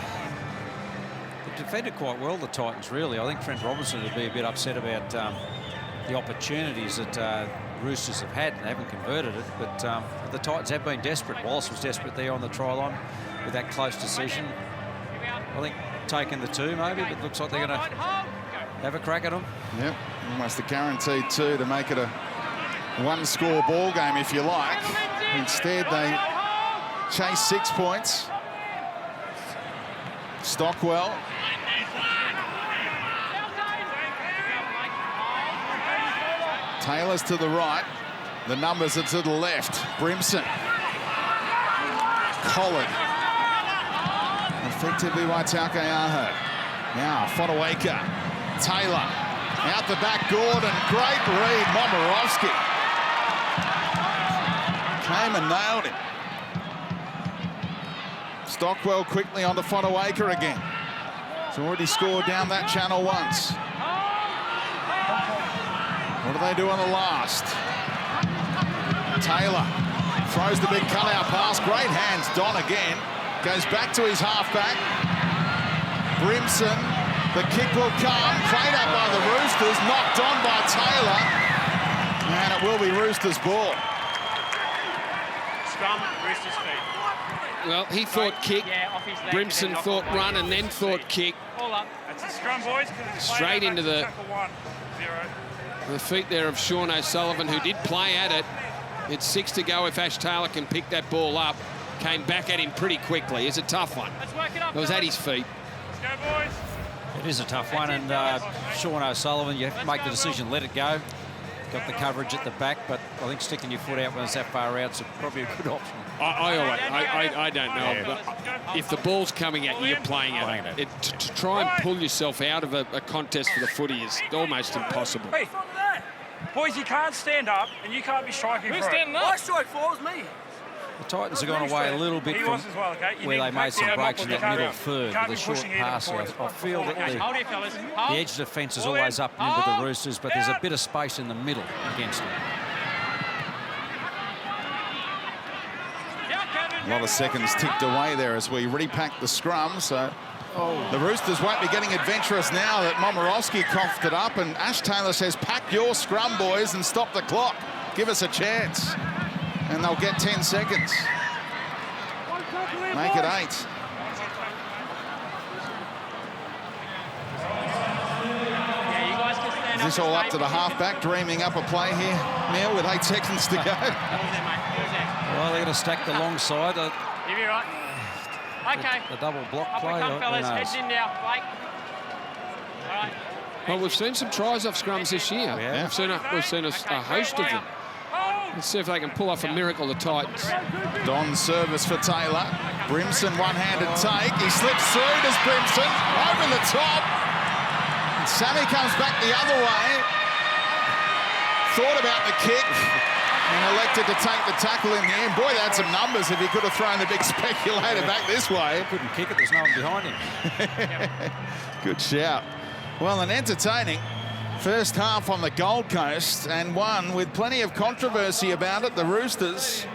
defended quite well, the Titans, really. I think Trent Robinson would be a bit upset about the opportunities that Roosters have had, and they haven't converted it. But the Titans have been desperate. Wallace was desperate there on the try line with that close decision. I think taking the 2 maybe, but looks like they're going to have a crack at them. Yep, almost a guaranteed 2 to make it a one-score ball game, if you like. Instead, they chase 6 points. Stockwell. Taylor's to the right. The numbers are to the left. Brimson. Collard. Effectively by Taukei'aho. Now, Fotuaika. Taylor. Out the back, Gordon. Great read, Momirovski. Came and nailed him. Stockwell quickly on the Fotuaika again. He's already scored down that channel once. What do they do on the last? Taylor throws the big cutout pass. Great hands, Don again. Goes back to his halfback. Brimson The kick will come, played up by the Roosters, knocked on by Taylor, and it will be Roosters' ball. Scrum, Roosters' feet. Well, he thought kick. Yeah, off his leg, Brimson and then thought knock run away. and then thought kick. All up. That's a scrum, boys. Straight into the- tackle 1-0. The feet there of Sean O'Sullivan, who did play at it. It's 6 to go if Ash Taylor can pick that ball up. Came back at him pretty quickly. It's a tough one. Let's work it up. It was at his feet. Let's go, boys. It is a tough one, and Sean O'Sullivan, you have to make the decision, let it go. Got the coverage at the back, but I think sticking your foot out when it's that far out is probably a good option. I don't know. But if the ball's coming at you, you're playing at it. To try and pull yourself out of a contest for the footy is almost impossible. Hey, boys, you can't stand up and you can't be striking for it. I strike for it was me. The Titans have gone away a little bit He from was as well, okay? You where need they to made take some the breaks in elbow, that you middle can't third be with a short pushing either pass. forward. I feel that Hold it, fellas. the Hold. edge of defence is always up and in with the Roosters, but there's a bit of space in the middle against them. A lot of seconds ticked away there as we repack the scrum, so the Roosters won't be getting adventurous now that Momorowski coughed it up, and Ash Taylor says, pack your scrum, boys, and stop the clock. Give us a chance. And they'll get 10 seconds. Make it 8. Yeah, you guys can stand Is this all up to the halfback dreaming up a play here, Neil, with 8 seconds to go? Well, they're going to stack the long side. You'll be right. Okay. The double block Up we play. come, who fellas. knows? Heads in now, Blake. All right. Well, we've seen some tries off scrums this year. Yeah. We've seen a host of them. Let's see if they can pull off a miracle, the Titans. Don's service for Taylor. Brimson one-handed take. He slips through. Does Brimson over the top. And Sammy comes back the other way. Thought about the kick and elected to take the tackle in the end. Boy, they had some numbers if he could have thrown the big speculator back this way. Couldn't kick it. There's no one behind him. Good shout. Well, an entertaining first half on the Gold Coast, and one with plenty of controversy about it. The Roosters,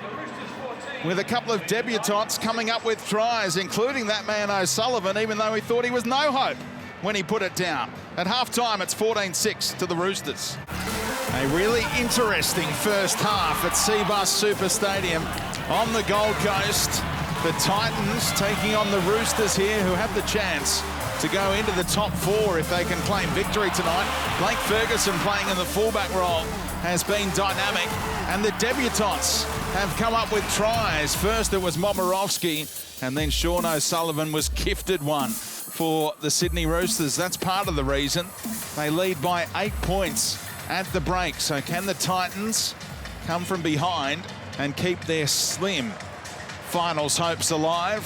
with a couple of debutantes coming up with tries, including that man O'Sullivan, even though he thought he was no hope when he put it down. At half-time, it's 14-6 to the Roosters. A really interesting first half at Cbus Super Stadium on the Gold Coast. The Titans taking on the Roosters here, who have the chance to go into the top 4 if they can claim victory tonight. Blake Ferguson playing in the fullback role has been dynamic, and the debutants have come up with tries. First it was Momorowski, and then Sean O'Sullivan was gifted one for the Sydney Roosters. That's part of the reason. They lead by 8 points at the break. So can the Titans come from behind and keep their slim finals hopes alive?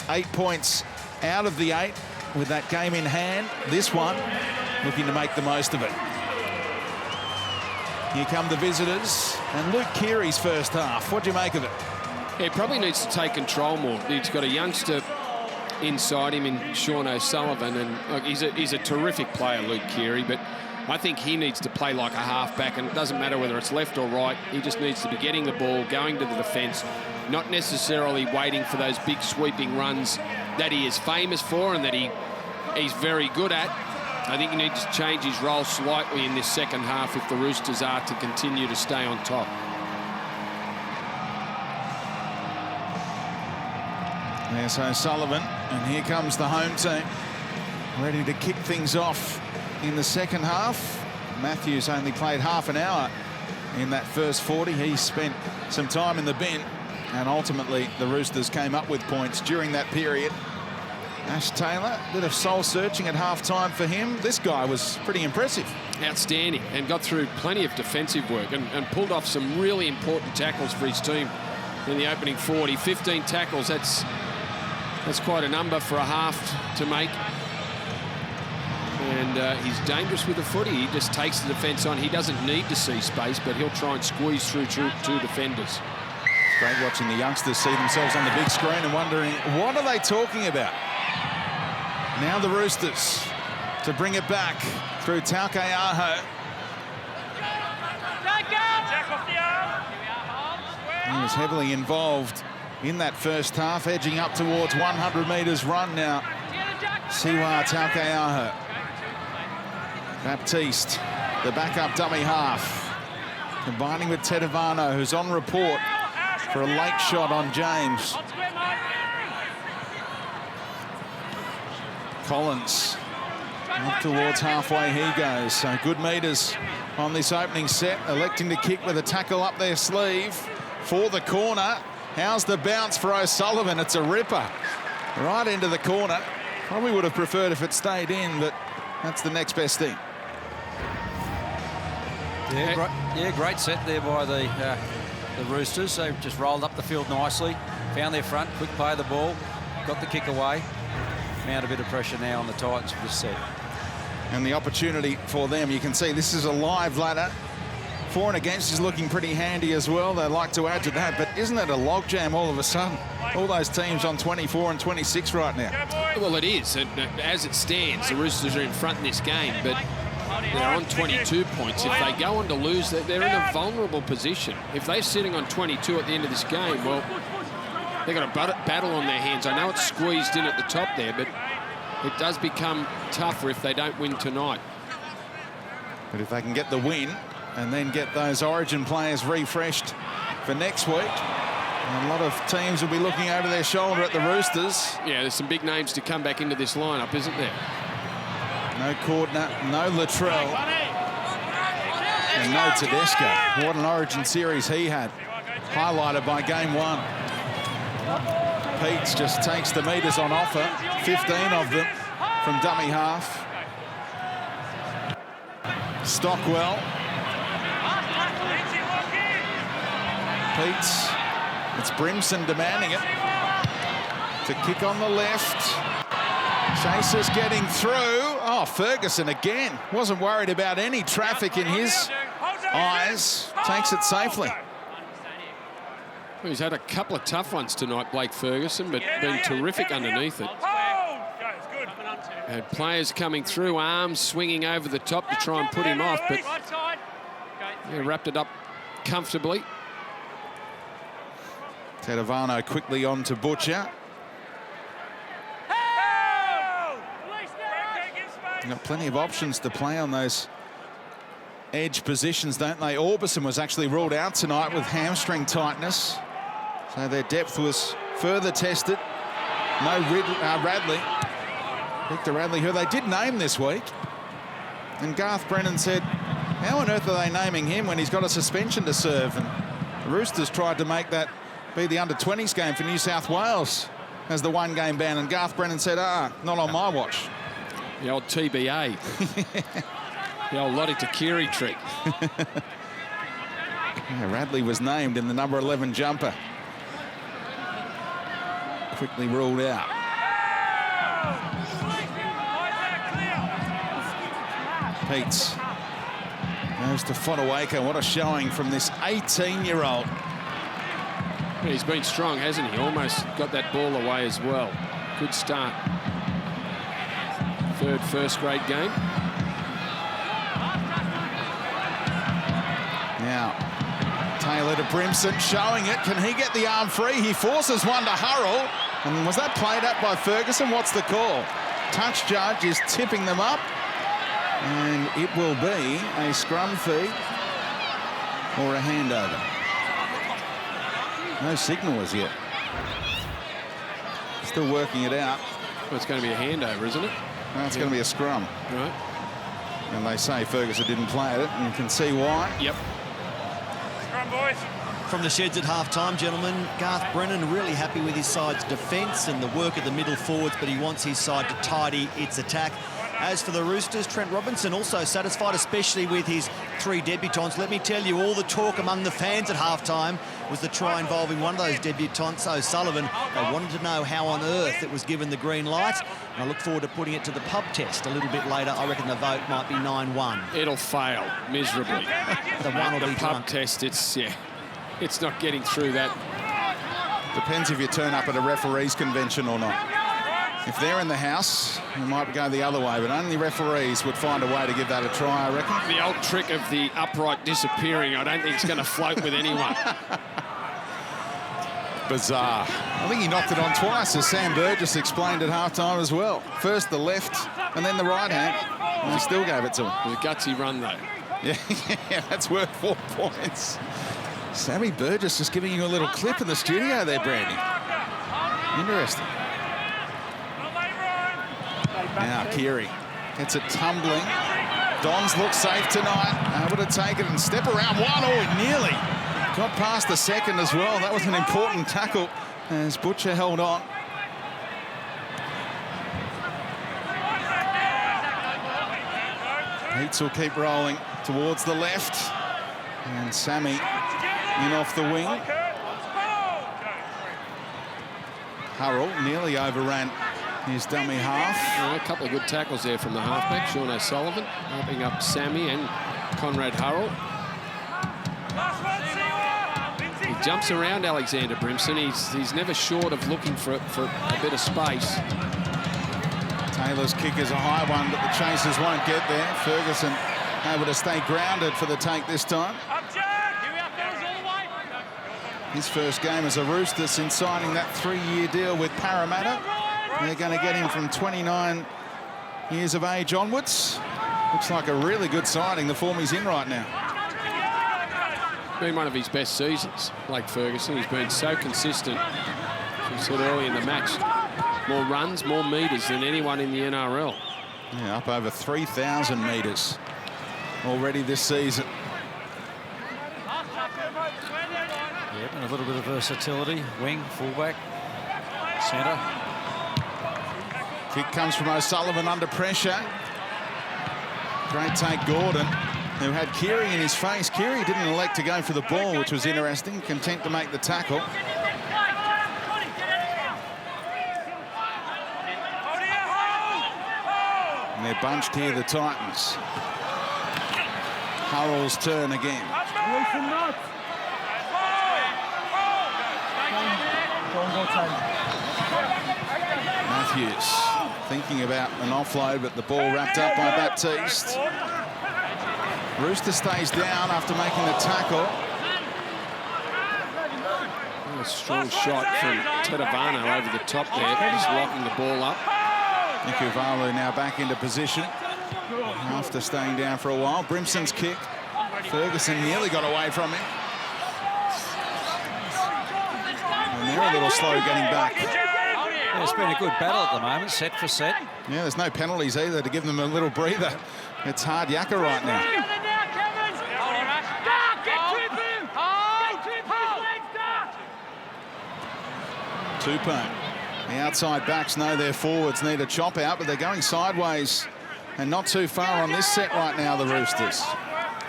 8 points out of the 8 with that game in hand. This one looking to make the most of it. Here come the visitors, and Luke Keary's first half. What do you make of it? He probably needs to take control more. He's got a youngster inside him in Sean O'Sullivan, and look, he's a terrific player, Luke Keary, but I think he needs to play like a halfback, and it doesn't matter whether it's left or right. He just needs to be getting the ball, going to the defence, not necessarily waiting for those big sweeping runs that he is famous for and that he's very good at. I think he needs to change his role slightly in this second half if the Roosters are to continue to stay on top. There's O'Sullivan, and here comes the home team, ready to kick things off in the second half. Matthews only played half an hour in that first 40. He spent some time in the bin, and ultimately the Roosters came up with points during that period. Ash Taylor, a bit of soul searching at half-time for him. This guy was pretty impressive. Outstanding, and got through plenty of defensive work and pulled off some really important tackles for his team in the opening 40. 15 tackles, that's quite a number for a half to make. And he's dangerous with the footy. He just takes the defence on. He doesn't need to see space, but he'll try and squeeze through two defenders. It's great watching the youngsters see themselves on the big screen and wondering, what are they talking about? Now the Roosters to bring it back through Tauke Aho. He was heavily involved in that first half, edging up towards 100 metres run now Siwa Taukeaho. Baptiste, the backup dummy half. Combining with Tedavano, who's on report for a late shot on James. Collins, up towards halfway he goes. So good meters on this opening set, electing to kick with a tackle up their sleeve for the corner. How's the bounce for O'Sullivan? It's a ripper right into the corner. Probably would have preferred if it stayed in, but that's the next best thing. Yeah, great set there by the Roosters. They've just rolled up the field nicely, found their front, quick play of the ball, got the kick away. Mount a bit of pressure now on the Titans for this set. And the opportunity for them, you can see this is a live ladder. For and against is looking pretty handy as well. They like to add to that, but isn't it a logjam all of a sudden? All those teams on 24 and 26 right now. Well, it is. As it stands, the Roosters are in front in this game, but they're on 22 points. If they go on to lose, they're in a vulnerable position. If they're sitting on 22 at the end of this game, well, they've got a battle on their hands. I know it's squeezed in at the top there, but it does become tougher if they don't win tonight. But if they can get the win and then get those Origin players refreshed for next week, a lot of teams will be looking over their shoulder at the Roosters. Yeah, there's some big names to come back into this lineup, isn't there? No Cordner, no Latrell, and no Tedesco. What an Origin series he had, highlighted by game one. Peets just takes the meters on offer, 15 of them from dummy half. Stockwell. Peets, it's Brimson demanding it. To kick on the left. Chasers getting through. Oh, Ferguson again. Wasn't worried about any traffic in his eyes. Takes it safely. Well, he's had a couple of tough ones tonight, Blake Ferguson, but been terrific underneath it. Had players coming through, arms swinging over the top to try and put him off, but yeah, wrapped it up comfortably. Tedavano quickly on to Butcher. Got plenty of options to play on those edge positions, don't they? Orbison was actually ruled out tonight with hamstring tightness, so their depth was further tested. No Radley, Victor Radley, who they did name this week, and Garth Brennan said, how on earth are they naming him when he's got a suspension to serve? And the Roosters tried to make that be the under-20s game for New South Wales as the one-game ban, and Garth Brennan said, not on my watch. The old TBA. The old Lottie Takiri trick. Yeah, Radley was named in the number 11 jumper. Quickly ruled out. Peets goes to Fotuaika. What a showing from this 18-year-old. Yeah, he's been strong, hasn't he? Almost got that ball away as well. Good start. Third first-grade game. Now, Taylor to Brimson, showing it. Can he get the arm free? He forces one to Hurrell. And was that played up by Ferguson? What's the call? Touch judge is tipping them up. And it will be a scrum feed or a handover. No signal as yet. Still working it out. Well, it's going to be a handover, isn't it? No, it's going to be a scrum. Right. And they say Ferguson didn't play it, and you can see why. Yep. Scrum, boys. From the sheds at half-time, gentlemen, Garth Brennan really happy with his side's defence and the work of the middle forwards, but he wants his side to tidy its attack. As for the Roosters, Trent Robinson also satisfied, especially with his 3 debutants. Let me tell you, all the talk among the fans at half-time was the try involving one of those debutants, O'Sullivan. They wanted to know how on earth it was given the green light. And I look forward to putting it to the pub test a little bit later. I reckon the vote might be 9-1. It'll fail miserably. The one will be pub drunk. test, it's not getting through that. Depends if you turn up at a referees convention or not. If they're in the house, it might go the other way, but only referees would find a way to give that a try, I reckon. The old trick of the upright disappearing, I don't think it's going to float with anyone. bizarre. I think he knocked it on twice, as Sam Burgess explained at halftime as well. First the left and then the right hand, and he still gave it to him. It was a gutsy run, though. Yeah, that's worth 4 points. Sammy Burgess just giving you a little clip in the studio there, Brandy. Interesting. Now Keary gets it tumbling. Dons look safe tonight. Able to take it and step around one. Oh, nearly got past the second as well. That was an important tackle as Butcher held on. Heats will keep rolling towards the left. And Sammy in off the wing. Hurrell nearly overran his dummy half. A couple of good tackles there from the halfback, Sean O'Sullivan, helping up Sammy and Conrad Hurrell. He jumps around Alexander Brimson. He's never short of looking for a bit of space. Taylor's kick is a high one, but the chasers won't get there. Ferguson able to stay grounded for the take this time. His first game as a Rooster since signing that 3-year deal with Parramatta. They're going to get him from 29 years of age onwards. Looks like a really good signing, the form he's in right now. Been one of his best seasons, Blake Ferguson. He's been so consistent. As we said early in the match, more runs, more metres than anyone in the NRL. Yeah, up over 3,000 metres already this season. Yep, and a little bit of versatility. Wing, fullback, centre. Kick comes from O'Sullivan under pressure. Great take, Gordon, who had Keary in his face. Keary didn't elect to go for the ball, which was interesting. Content to make the tackle. And they're bunched here, the Titans. Hurrell's turn again. Matthews thinking about an offload, but the ball wrapped up by Baptiste. Rooster stays down after making the tackle. A strong shot from Tedavano over the top there, just locking the ball up. Ikuvalu now back into position after staying down for a while. Brimson's kick. Ferguson nearly got away from him. And they're a little slow getting back. Yeah, it's been a good battle at the moment, set for set. Yeah, there's no penalties either to give them a little breather. It's hard yakka right now. Tupou. The outside backs know their forwards need a chop out, but they're going sideways and not too far on this set right now, the Roosters.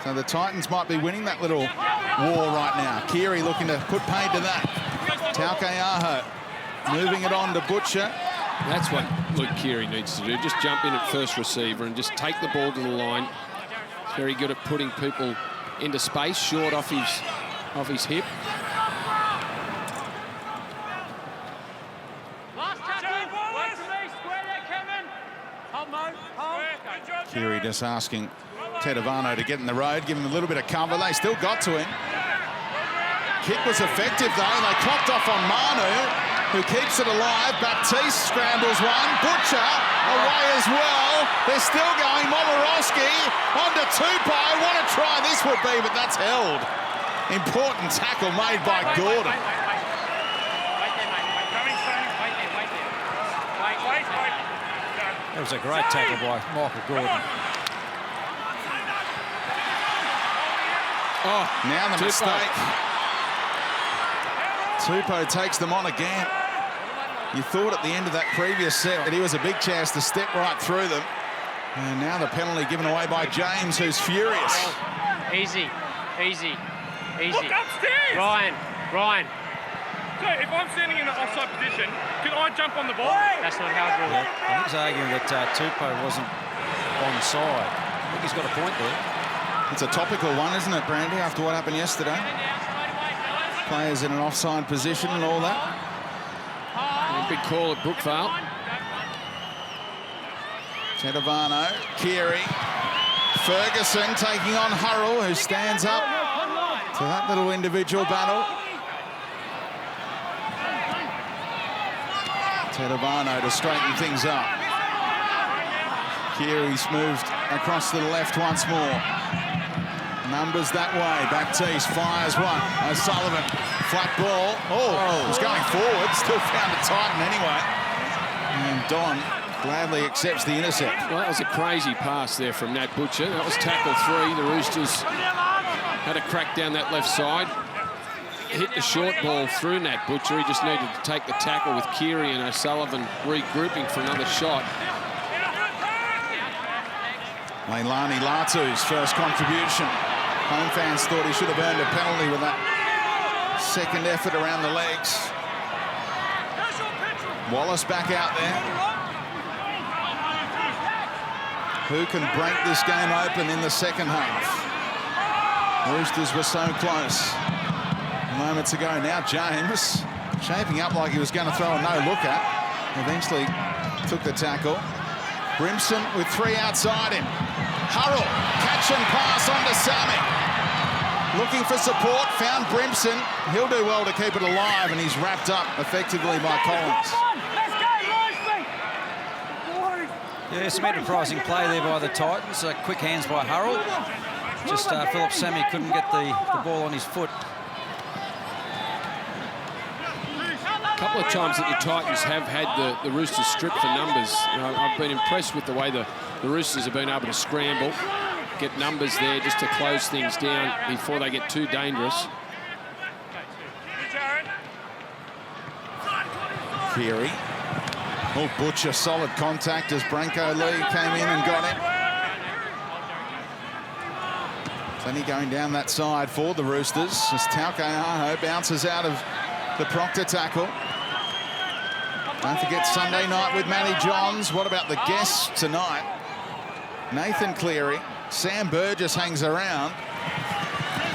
So the Titans might be winning that little war right now. Keary looking to put paid to that. Taukeaho moving it on to Butcher. That's what Luke Keary needs to do. Just jump in at first receiver and just take the ball to the line. He's very good at putting people into space, short off his hip. Keary just asking Tedavano to get in the road, give him a little bit of cover. They still got to him. Kick was effective, though. They clocked off on Manu, who keeps it alive. Baptiste scrambles one. Butcher away as well. They're still going. Momorowski onto Tupou. What a try this would be, but that's held. Important tackle made by Gordon. That was a great tackle by Michael Gordon. Oh, now the mistake. Tupou takes them on again. You thought at the end of that previous set that he was a big chance to step right through them. And now the penalty given away by James, who's furious. Easy. Look upstairs! Ryan. So if I'm standing in the offside position, can I jump on the ball? That's not how it's ruled. I think he's arguing that Tupou wasn't onside. I think he's got a point there. It's a topical one, isn't it, Brandy, after what happened yesterday? Players in an offside position and all that. Big call at Brookvale. Tedavano, Keary, Ferguson taking on Hurrell, who stands up to that little individual battle. Tedovano to straighten things up. Keary's moved across to the left once more. Numbers that way. Baptiste fires one. O'Sullivan, flat ball. Oh, was going forward. Still found a Titan anyway. And Don gladly accepts the intercept. Well, that was a crazy pass there from Nat Butcher. That was tackle 3. The Roosters had a crack down that left side. Hit the short ball through Nat Butcher. He just needed to take the tackle with Keary and O'Sullivan regrouping for another shot. Leilani Latu's first contribution. Home fans thought he should have earned a penalty with that second effort around the legs. Wallace back out there. Who can break this game open in the second half? Roosters were so close moments ago. Now James shaping up like he was going to throw a no-look at. Eventually took the tackle. Brimson with 3 outside him. Hurrell, catch and pass onto Sammy. Looking for support, found Brimson. He'll do well to keep it alive, and he's wrapped up effectively by Collins. Yeah, some enterprising play there by the Titans. Quick hands by Hurrell. Just Philip Sammy couldn't get the ball on his foot. A couple of times that the Titans have had the Roosters stripped for numbers. I've been impressed with the way the Roosters have been able to scramble, get numbers there just to close things down before they get too dangerous. Keary. Oh, Butcher, solid contact as Branko Lee came in and got it. Plenty going down that side for the Roosters as Tauke Aho bounces out of the Proctor tackle. Don't forget Sunday night with Matty Johns. What about the guests tonight? Nathan Cleary, Sam Burgess hangs around,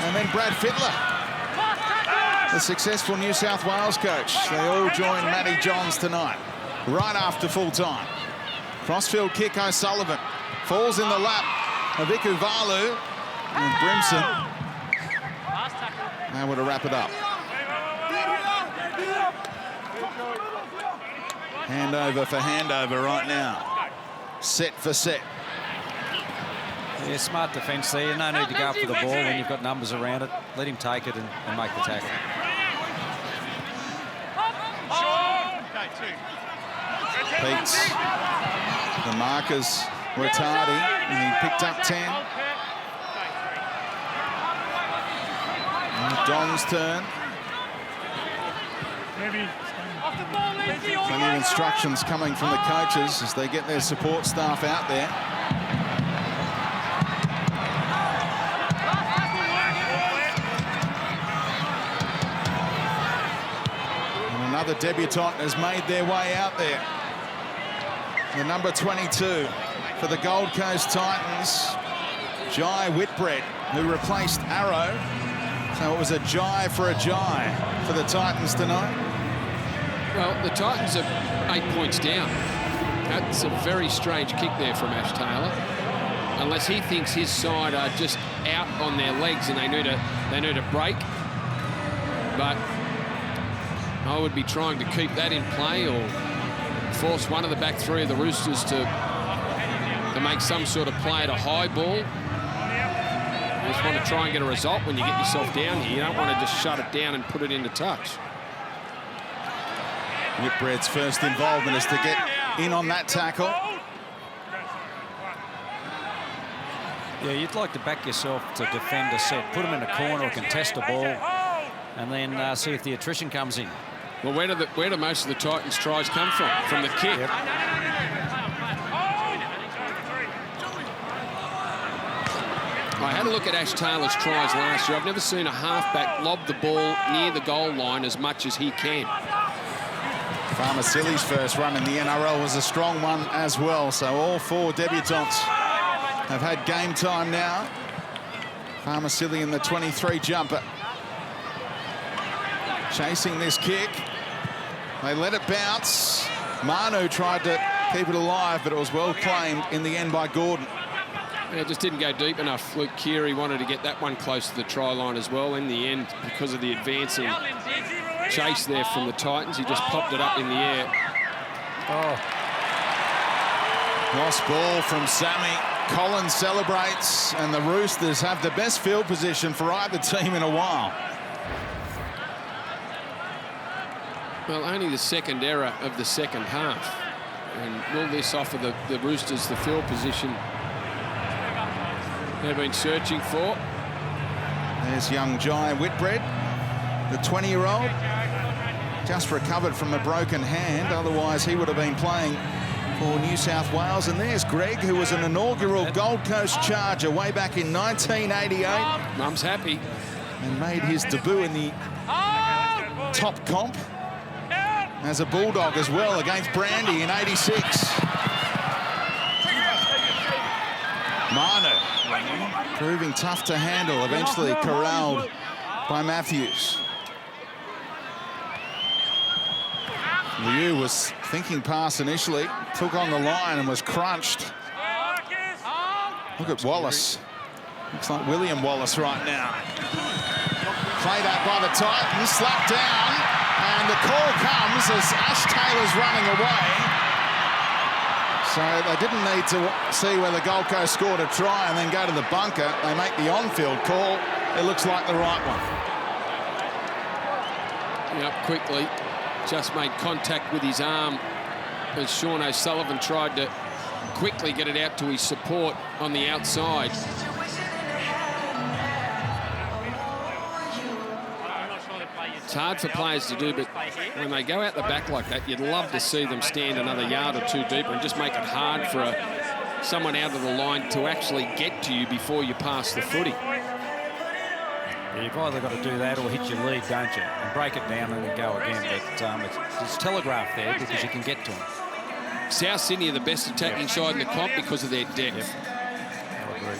and then Brad Fittler, the successful New South Wales coach. They all join Matty Johns tonight, right after full time. Crossfield kick, O'Sullivan falls in the lap of Ikuvalu, and Brimson able to wrap it up. Handover for handover right now. Set for set. Yeah, smart defence there. No need to go up for the ball when you've got numbers around it. Let him take it and make the tackle. Peaks. The markers were tardy, and he picked up 10. And Don's turn. Plenty of instructions coming from the coaches as they get their support staff out there. And another debutant has made their way out there. The number 22 for the Gold Coast Titans, Jai Whitbread, who replaced Arrow. So it was a Jai for a Jai for the Titans tonight. Well, the Titans are 8 points down. That's a very strange kick there from Ash Taylor. Unless he thinks his side are just out on their legs and they need a break. But I would be trying to keep that in play or force one of the back 3 of the Roosters to make some sort of play at a high ball. You just want to try and get a result when you get yourself down here. You don't want to just shut it down and put it into touch. Whitbread's first involvement is to get in on that tackle. Yeah, you'd like to back yourself to defend a set. Put them in a corner or contest a ball and then see if the attrition comes in. Well, where do most of the Titans' tries come from? From the kick. Yep. I had a look at Ash Taylor's tries last year. I've never seen a halfback lob the ball near the goal line as much as he can. Farmasili's first run in the NRL was a strong one as well. So all 4 debutants have had game time now. Farmasili in the 23 jumper. Chasing this kick. They let it bounce. Manu tried to keep it alive, but it was well claimed in the end by Gordon. Yeah, it just didn't go deep enough. Luke Keary wanted to get that one close to the try line as well. In the end, because of the advancing chase there from the Titans, he just popped it up in the air. Oh. Lost ball from Sammy. Collins celebrates, and the Roosters have the best field position for either team in a while. Well, only the second error of the second half. And will this offer the Roosters the field position they've been searching for? There's young Jai Whitbread, the 20-year-old, just recovered from a broken hand. Otherwise, he would have been playing for New South Wales. And there's Greg, who was an inaugural Gold Coast Charger way back in 1988. Mum's happy. And made his debut in the top comp as a Bulldog as well against Brandy in 86. Manu proving tough to handle, eventually corralled by Matthews. Liu was thinking pass initially, took on the line and was crunched. Look at Wallace. Looks like William Wallace right now. Played out by the Titans, slapped down, and the call comes as Ash Taylor's running away. So they didn't need to see where the Gold Coast scored a try and then go to the bunker. They make the on-field call. It looks like the right one. Yep, quickly. Just made contact with his arm as Sean O'Sullivan tried to quickly get it out to his support on the outside. It's hard for players to do, but when they go out the back like that, you'd love to see them stand another yard or two deeper and just make it hard for someone out of the line to actually get to you before you pass the footy. Yeah, you've either got to do that or hit your lead, don't you? And break it down and then go again. But it's telegraphed there because you can get to them. South Sydney are the best attacking side in the comp because of their depth. I agree.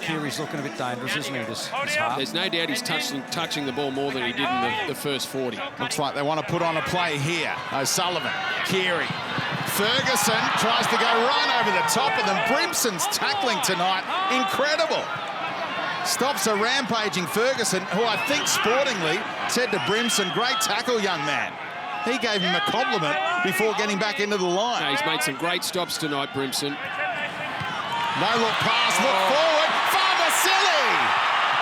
Keary's looking a bit dangerous, isn't he? This half. There's no doubt he's touching the ball more than he did in the first 40. Looks like they want to put on a play here. O'Sullivan, Keary. Ferguson tries to go right over the top of them. Brimson's tackling tonight. Incredible. Stops a rampaging Ferguson, who I think sportingly said to Brimson, great tackle, young man. He gave him a compliment before getting back into the line. No, he's made some great stops tonight, Brimson. No-look pass, look forward. Farmasili!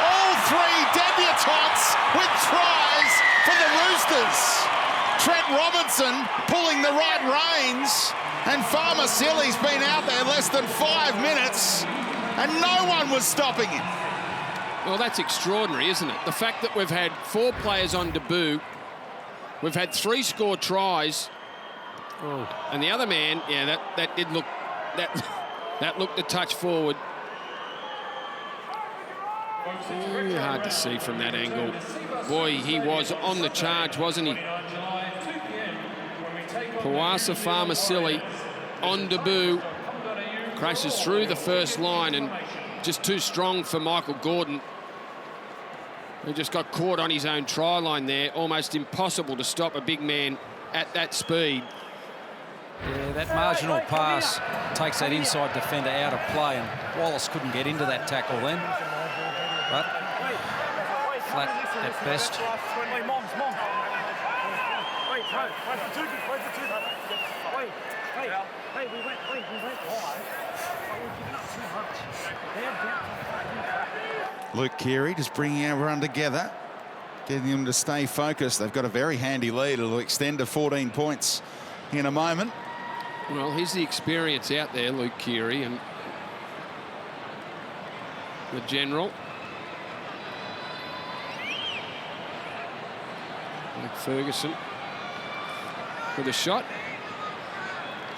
All three debutants with tries for the Roosters. Trent Robinson pulling the right reins, and Farmasili's been out there less than 5 minutes, and no one was stopping him. Well, that's extraordinary, isn't it? The fact that we've had 4 players on debut, we've had 3 score tries, and the other man, yeah, that did look, that looked a touch forward. Hard to see from that angle. Boy, he was on the charge, wasn't he? Powasa Farmasili on debut, crashes through the first line and just too strong for Michael Gordon, who just got caught on his own try line there. Almost impossible to stop a big man at that speed. Yeah, that marginal pass takes that inside defender out of play, and Wallace couldn't get into that tackle then. But flat at best. Luke Keary just bringing everyone together, getting them to stay focused. They've got a very handy lead. It'll extend to 14 points in a moment. Well, here's the experience out there, Luke Keary, and the general. Like Ferguson with a shot.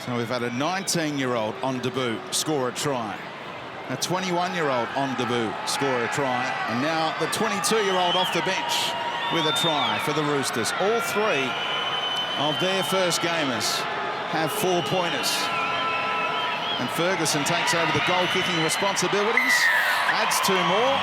So we've had a 19-year-old on debut score a try, a 21-year-old on debut score a try, and now the 22-year-old off the bench with a try for the Roosters. All 3 of their first gamers have 4-pointers. And Ferguson takes over the goal-kicking responsibilities, adds 2 more.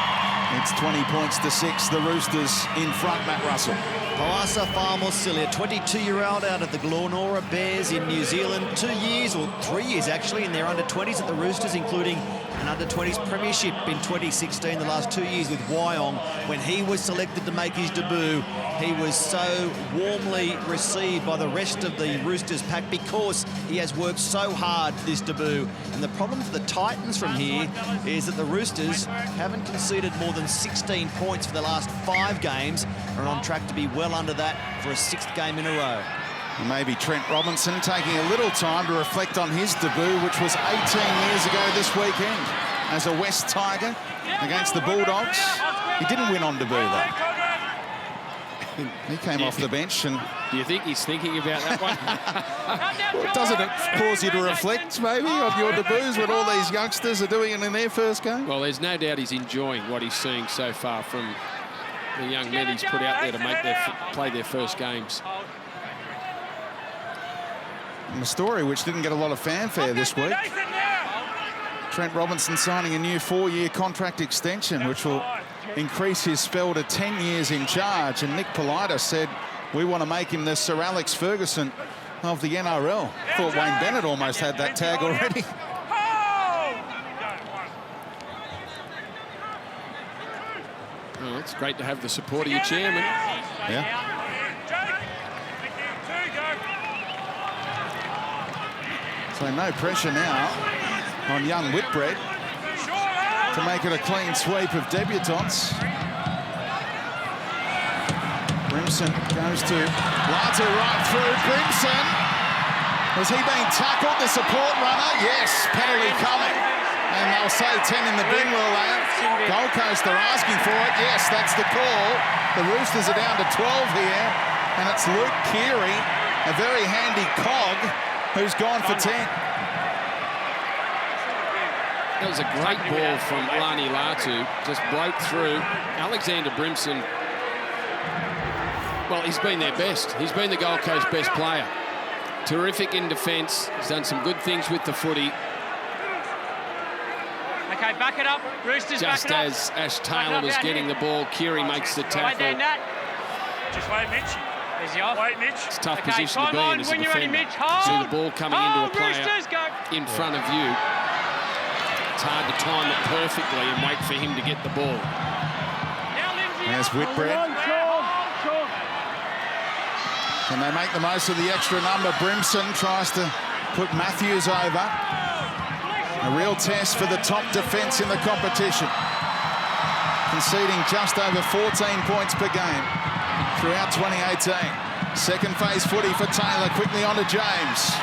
It's 20 points to 6. The Roosters in front, Matt Russell. Poasa Faamosilia, 22-year-old out of the Glornora Bears in New Zealand. 2 years, or 3 years actually, in their under-20s at the Roosters, including an under-20s premiership in 2016, the last 2 years with Wyong. When he was selected to make his debut, he was so warmly received by the rest of the Roosters pack because he has worked so hard for this debut. And the problem for the Titans from here is that the Roosters haven't conceded more than 16 points for the last 5 games and are on track to be well under that for a 6th game in a row. And maybe Trent Robinson taking a little time to reflect on his debut, which was 18 years ago this weekend as a West Tiger against the Bulldogs. He didn't win on debut, though. He came off the bench. And do you think he's thinking about that one? well, doesn't it cause you to reflect, maybe, on your debuts when all these youngsters are doing it in their first game? Well, there's no doubt he's enjoying what he's seeing so far from the young men he's put out there to make play their first games. And a story which didn't get a lot of fanfare this week. Trent Robinson signing a new 4-year contract extension, which will increase his spell to 10 years in charge. And Nick Politis said, we want to make him the Sir Alex Ferguson of the NRL. Thought Wayne Bennett almost had that tag already. Well, it's great to have the support of your chairman. Yeah. So no pressure now on young Whitbread to make it a clean sweep of debutants. Brimson goes to Latu right through. Brimson, was he being tackled, the support runner? Yes, penalty coming. And they'll say 10 in the bin, will they? Gold Coast are asking for it. Yes, that's the call. The Roosters are down to 12 here. And it's Luke Keary, a very handy cog, who's gone for 10. That was a great ball from Lani Latu. Just broke through. Alexander Brimson, well, he's been their best. He's been the Gold Coast best player. Terrific in defence. He's done some good things with the footy. Okay, back it up. Roosters, just back it up. Just as Ash Taylor was getting the ball, Keary makes the tackle. Wait there, Nat. Just wait, Mitch. Is he off? Wait, Mitch. It's a tough Okay, position to be in as a defender. See the ball coming into a player Roosters, go. in front of you. It's hard to time it perfectly and wait for him to get the ball. There's Whitbread. Can they make the most of the extra number? Brimson tries to put Matthews over. A real test for the top defence in the competition. Conceding just over 14 points per game throughout 2018. Second phase footy for Taylor, quickly on to James.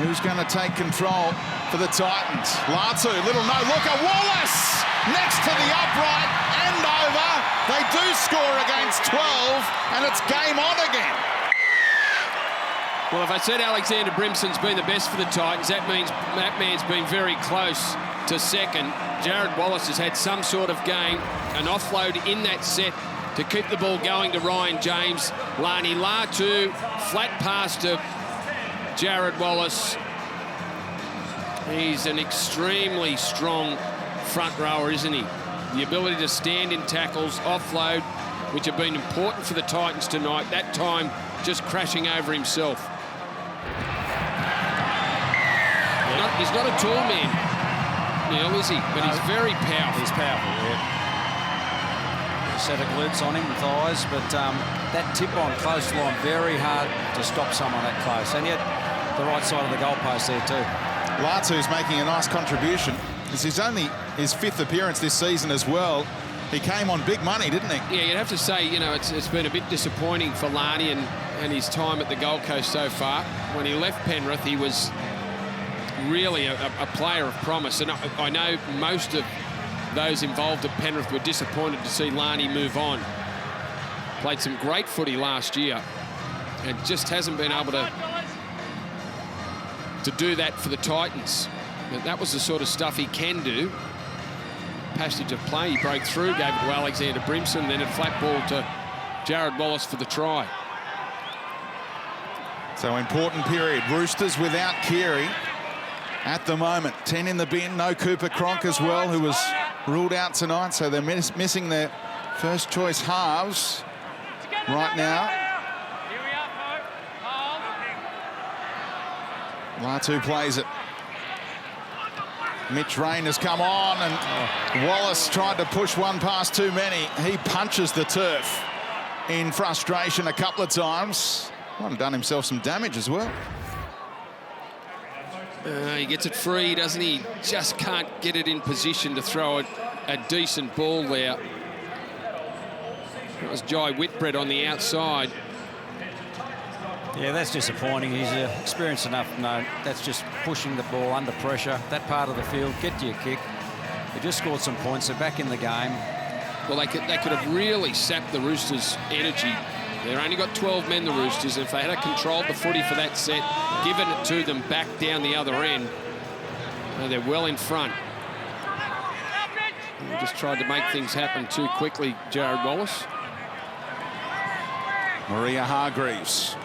Who's going to take control for the Titans? Latu, little no-looker. Wallace next to the upright and over. They do score against 12, and it's game on again. Well, if I said Alexander Brimson's been the best for the Titans, that means Matt Mann's been very close to second. Jared Wallace has had some sort of game, an offload in that set to keep the ball going to Ryan James. Lani Latu, flat pass to Jared Wallace. He's an extremely strong front rower, isn't he? The ability to stand in tackles, offload, which have been important for the Titans tonight. That time just crashing over himself. He's not a tall man, Neil, is he? But he's very powerful. He's powerful, yeah. A set of glutes on him with eyes, but that tip on close line, very hard to stop someone that close. And yet, the right side of the goalpost there too. Latu's making a nice contribution. This is only his 5th appearance this season as well. He came on big money, didn't he? Yeah, you'd have to say, you know, it's been a bit disappointing for Lani and his time at the Gold Coast so far. When he left Penrith, he was really a player of promise. And I know most of those involved at Penrith were disappointed to see Lani move on. Played some great footy last year and just hasn't been able to do that for the Titans. But that was the sort of stuff he can do. Passage of play, he broke through, gave it to Alexander Brimson, then a flat ball to Jared Wallace for the try. So important period. Roosters without Keary. at the moment. 10 in the bin. No Cooper Cronk as well, who was ruled out tonight. So they're missing their first choice halves right now. Latu plays it. Mitch Rain has come on, and Wallace tried to push one past too many. He punches the turf in frustration a couple of times. Might have done himself some damage as well. He gets it free, doesn't he? Just can't get it in position to throw a decent ball there. That was Jai Whitbread on the outside. Yeah, that's disappointing. He's experienced enough to know that's just pushing the ball under pressure. That part of the field, get to your kick. They just scored some points. They're back in the game. Well, they could have really sapped the Roosters' energy. They've only got 12 men, the Roosters. If they had controlled the footy for that set, given it to them back down the other end, they're well in front. They just tried to make things happen too quickly, Jared Wallace. Maria Hargreaves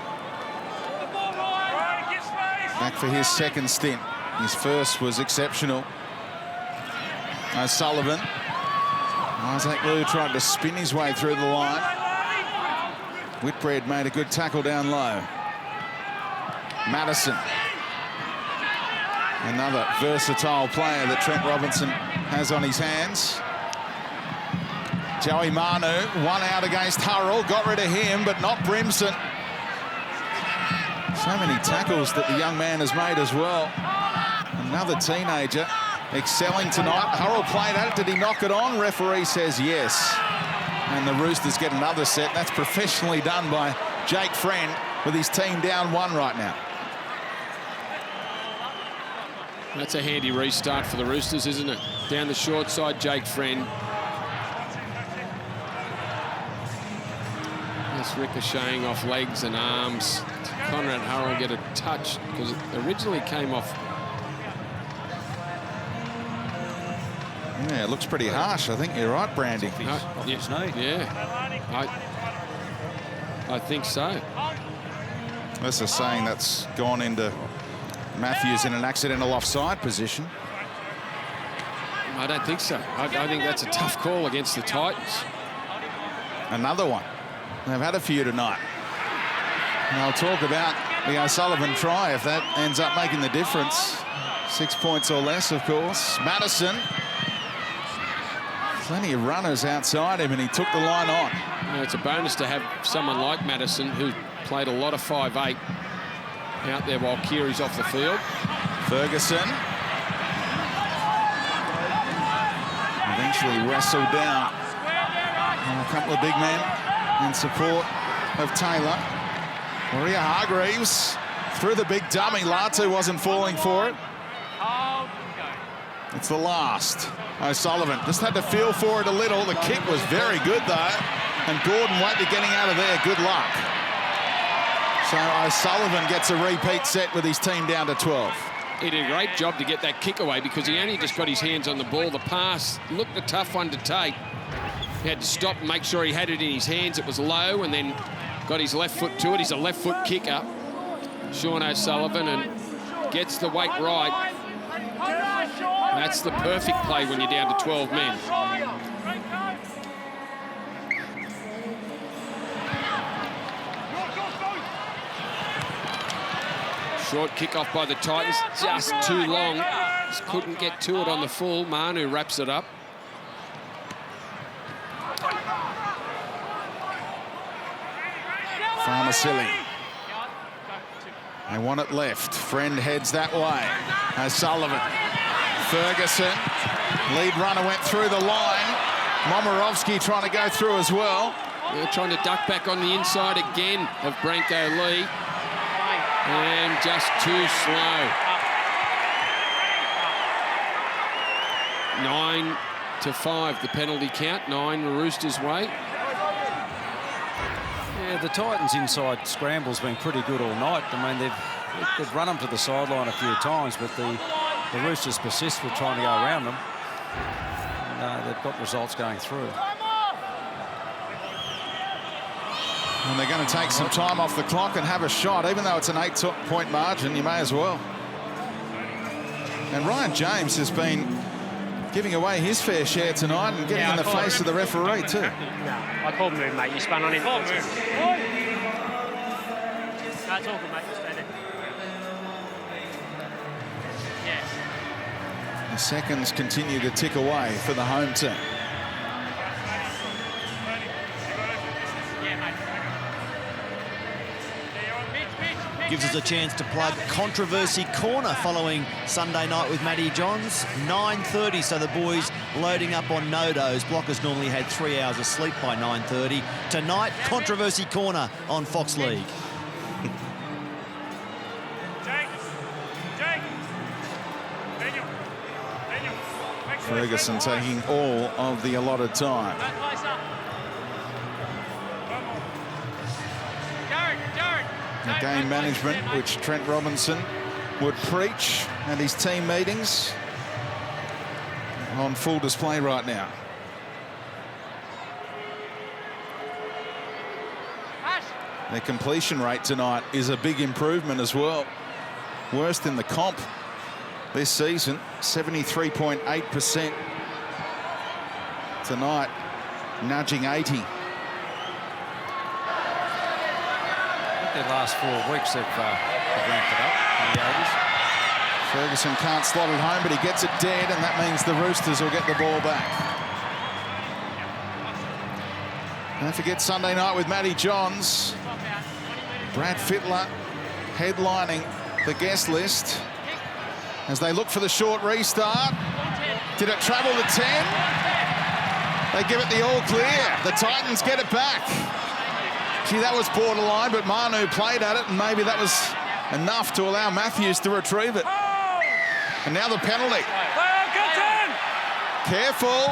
back for his second stint. His first was exceptional. O'Sullivan. Isaac Liu tried to spin his way through the line. Whitbread made a good tackle down low. Madison. Another versatile player that Trent Robinson has on his hands. Joey Manu, one out against Hurrell, got rid of him, but not Brimson. So many tackles that the young man has made as well. Another teenager excelling tonight. Hurrell played at it. Did he knock it on? Referee says yes. And the Roosters get another set. That's professionally done by Jake Friend with his team down 1 right now. That's a handy restart for the Roosters, isn't it? Down the short side, Jake Friend. Just ricocheting off legs and arms. Conrad Hurrell get a touch because it originally came off. Yeah, it looks pretty harsh. I think you're right, Brandy. Off his knee. Yeah, I think so. That's a saying that's gone into Matthews in an accidental offside position. I don't think so. I think that's a tough call against the Titans. Another one. They've had a few tonight. And I'll talk about the O'Sullivan try if that ends up making the difference. 6 points or less, of course. Madison. Plenty of runners outside him, and he took the line on. Yeah, it's a bonus to have someone like Madison, who played a lot of 5'8", out there while Keary's off the field. Ferguson. Eventually wrestled down. And a couple of big men in support of Taylor. Maria Hargreaves through the big dummy. Latu wasn't falling for it. It's the last. O'Sullivan just had to feel for it a little. The kick was very good, though. And Gordon won't be getting out of there. Good luck. So O'Sullivan gets a repeat set with his team down to 12. He did a great job to get that kick away because he only just got his hands on the ball. The pass looked a tough one to take. He had to stop and make sure he had it in his hands. It was low, and then got his left foot to it. He's a left foot kicker, Sean O'Sullivan, and gets the weight right. That's the perfect play when you're down to 12 men. Short kick off by the Titans, just too long. Just couldn't get to it on the full. Manu wraps it up. Farmasili. They want it left. Friend heads that way. O'Sullivan. Ferguson. Lead runner went through the line. Momirovski trying to go through as well. They're trying to duck back on the inside again of Branko Lee. And just too slow. 9-5, the penalty count. 9 the Roosters' way. Yeah, the Titans' inside scramble's been pretty good all night. I mean, they've run them to the sideline a few times, but the Roosters persist with trying to go around them. And, they've got results going through. And they're going to take some time off the clock and have a shot. Even though it's an 8-point margin, you may as well. And Ryan James has been giving away his fair share tonight and getting in the face of the referee too. No, I called move, mate. You spun on him. Oh, move. That's all good, mate. Just stay there. Yeah. The seconds continue to tick away for the home team. Gives us a chance to plug Controversy Corner following Sunday night with Matty Johns. 9:30, so the boys loading up on no-dos. Blockers normally had 3 hours of sleep by 9:30. Tonight, Controversy Corner on Fox League. Ferguson taking all of the allotted time. The game management, which Trent Robinson would preach at his team meetings, on full display right now. Their completion rate tonight is a big improvement as well. Worst in the comp this season, 73.8%. Tonight, nudging 80. Their last 4 weeks they've ramped it up in the 80s. Ferguson can't slot it home, but he gets it dead, and that means the Roosters will get the ball back. Don't forget Sunday night with Matty Johns. Brad Fittler headlining the guest list as they look for the short restart. Did it travel to 10? They give it the all clear. The Titans get it back. Gee, that was borderline, but Manu played at it, and maybe that was enough to allow Matthews to retrieve it. And now the penalty. Careful.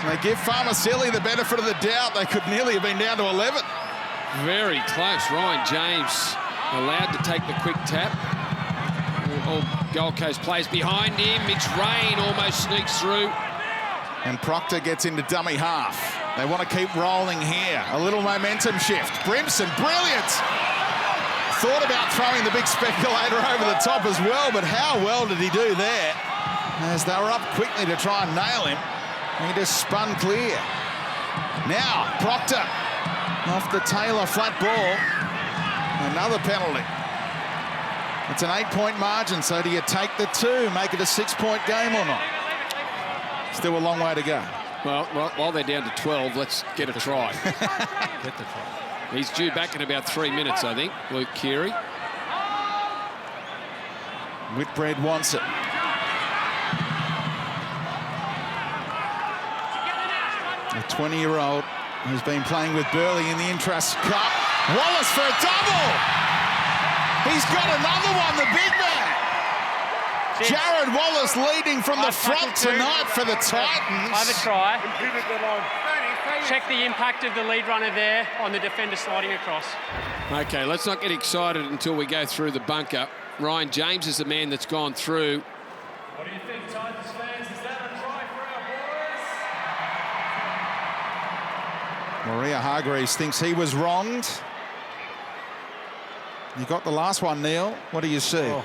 They give Farmasilli the benefit of the doubt. They could nearly have been down to 11. Very close. Ryan James allowed to take the quick tap. All Gold Coast players behind him. Mitch Rain almost sneaks through. And Proctor gets into dummy half. They want to keep rolling here. A little momentum shift. Brimson, brilliant. Thought about throwing the big speculator over the top as well, but how well did he do there? As they were up quickly to try and nail him, he just spun clear. Now, Proctor off the Taylor flat ball. Another penalty. It's an 8-point margin, so do you take the 2, make it a 6-point game or not? Still a long way to go. Well, while they're down to 12, let's get a try. Get the try. He's due back in about 3 minutes, I think, Luke Keary. Whitbread wants it. A 20-year-old who's been playing with Burley in the Intrust Cup. Wallace for a double! He's got another one, the big man! Jared Wallace leading from the front tonight for the Titans. I have a try. Check the impact of the lead runner there on the defender sliding across. Okay, let's not get excited until we go through the bunker. Ryan James is the man that's gone through. What do you think, Titans fans? Is that a try for our boys? Maria Hargreaves thinks he was wronged. You got the last one, Neil. What do you see? Oh.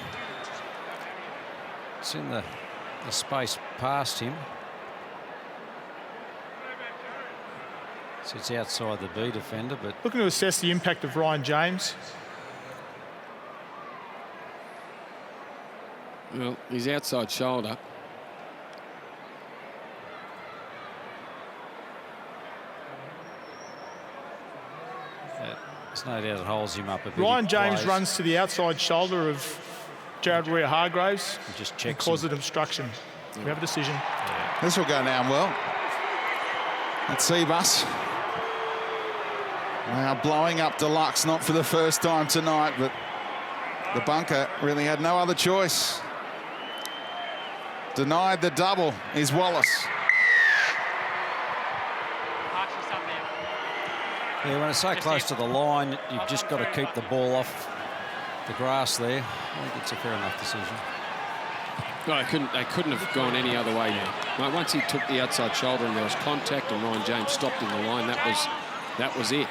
It's in the space past him. So it's outside the B defender, but Looking to assess the impact of Ryan James. Well, his outside shoulder. there's no doubt it holds him up a bit. Ryan He James plays. runs to the outside shoulder of Jared Hargreaves He just and checks caused him. an obstruction. We have a decision. This will go down well. Let's see, Bus. They are blowing up Deluxe, not for the first time tonight, but the bunker really had no other choice. Denied the double is Wallace. Yeah, when it's so close to the line, you've just got to keep the ball off the grass there. I think it's a fair enough decision. No, they couldn't have gone any other way now. Like, once he took the outside shoulder and there was contact and Ryan James stopped in the line, that was it.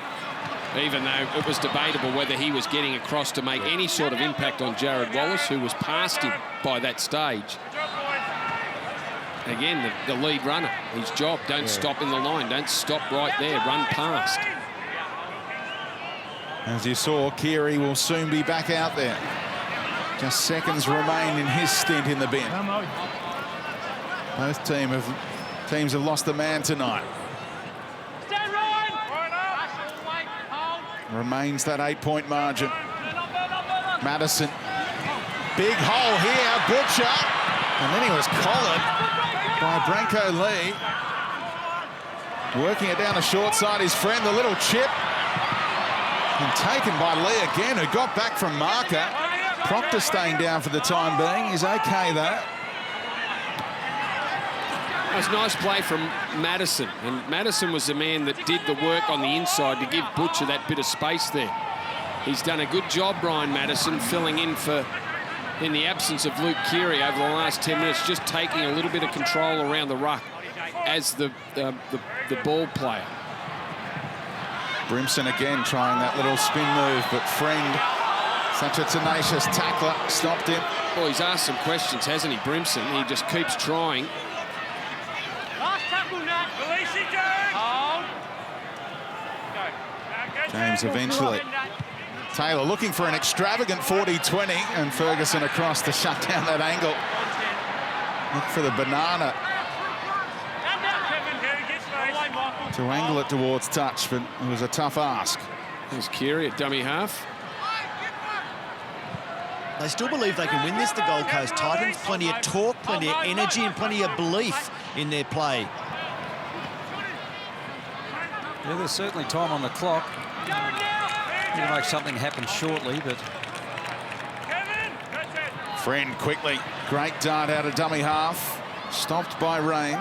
even though it was debatable whether he was getting across to make any sort of impact on Jared Wallace, who was past him by that stage. Again, the lead runner, his job, don't stop in the line, don't stop right there, run past. As you saw, Keary will soon be back out there. Just seconds remain in his stint in the bin. Both teams have lost a man tonight. Remains that 8-point margin. Madison, big hole here, Butcher, and then he was collared by Branko Lee. Working it down the short side, his friend, the little chip, and taken by Lee again, who got back from marker. Proctor staying down for the time being. He's okay though. It was a nice play from Madison, and Madison was the man that did the work on the inside to give Butcher that bit of space there. He's done a good job, Ryan Madison, filling in in the absence of Luke Keary over the last 10 minutes, just taking a little bit of control around the ruck as the ball player. Brimson again trying that little spin move, but Friend, such a tenacious tackler, stopped him. Well, he's asked some questions, hasn't he, Brimson? He just keeps trying. James eventually. Taylor looking for an extravagant 40-20, and Ferguson across to shut down that angle. Look for the banana to angle it towards touch, but it was a tough ask. There's Keary at dummy half. They still believe they can win this, the Gold Coast Titans. Plenty of talk, plenty of energy, and plenty of belief in their play. Yeah, there's certainly time on the clock. Need to make something happen shortly, but... Friend quickly. Great dart out of dummy half. Stopped by Rain.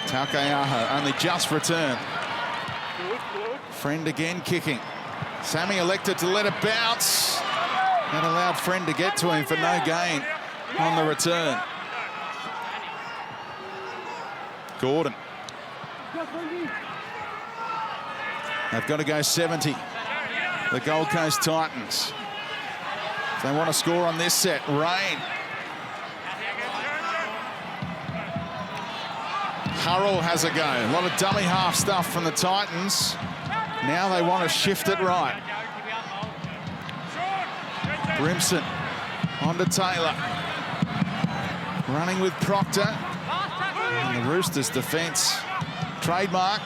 Taukeaho only just returned. Friend again kicking. Sammy elected to let it bounce. That allowed Friend to get to him for no gain on the return. Gordon. They've got to go 70. The Gold Coast Titans. If they want to score on this set, Rain. Hurrell has a go. A lot of dummy half stuff from the Titans. Now they want to shift it right. Brimson onto Taylor. Running with Proctor. And the Roosters defence. Trademark.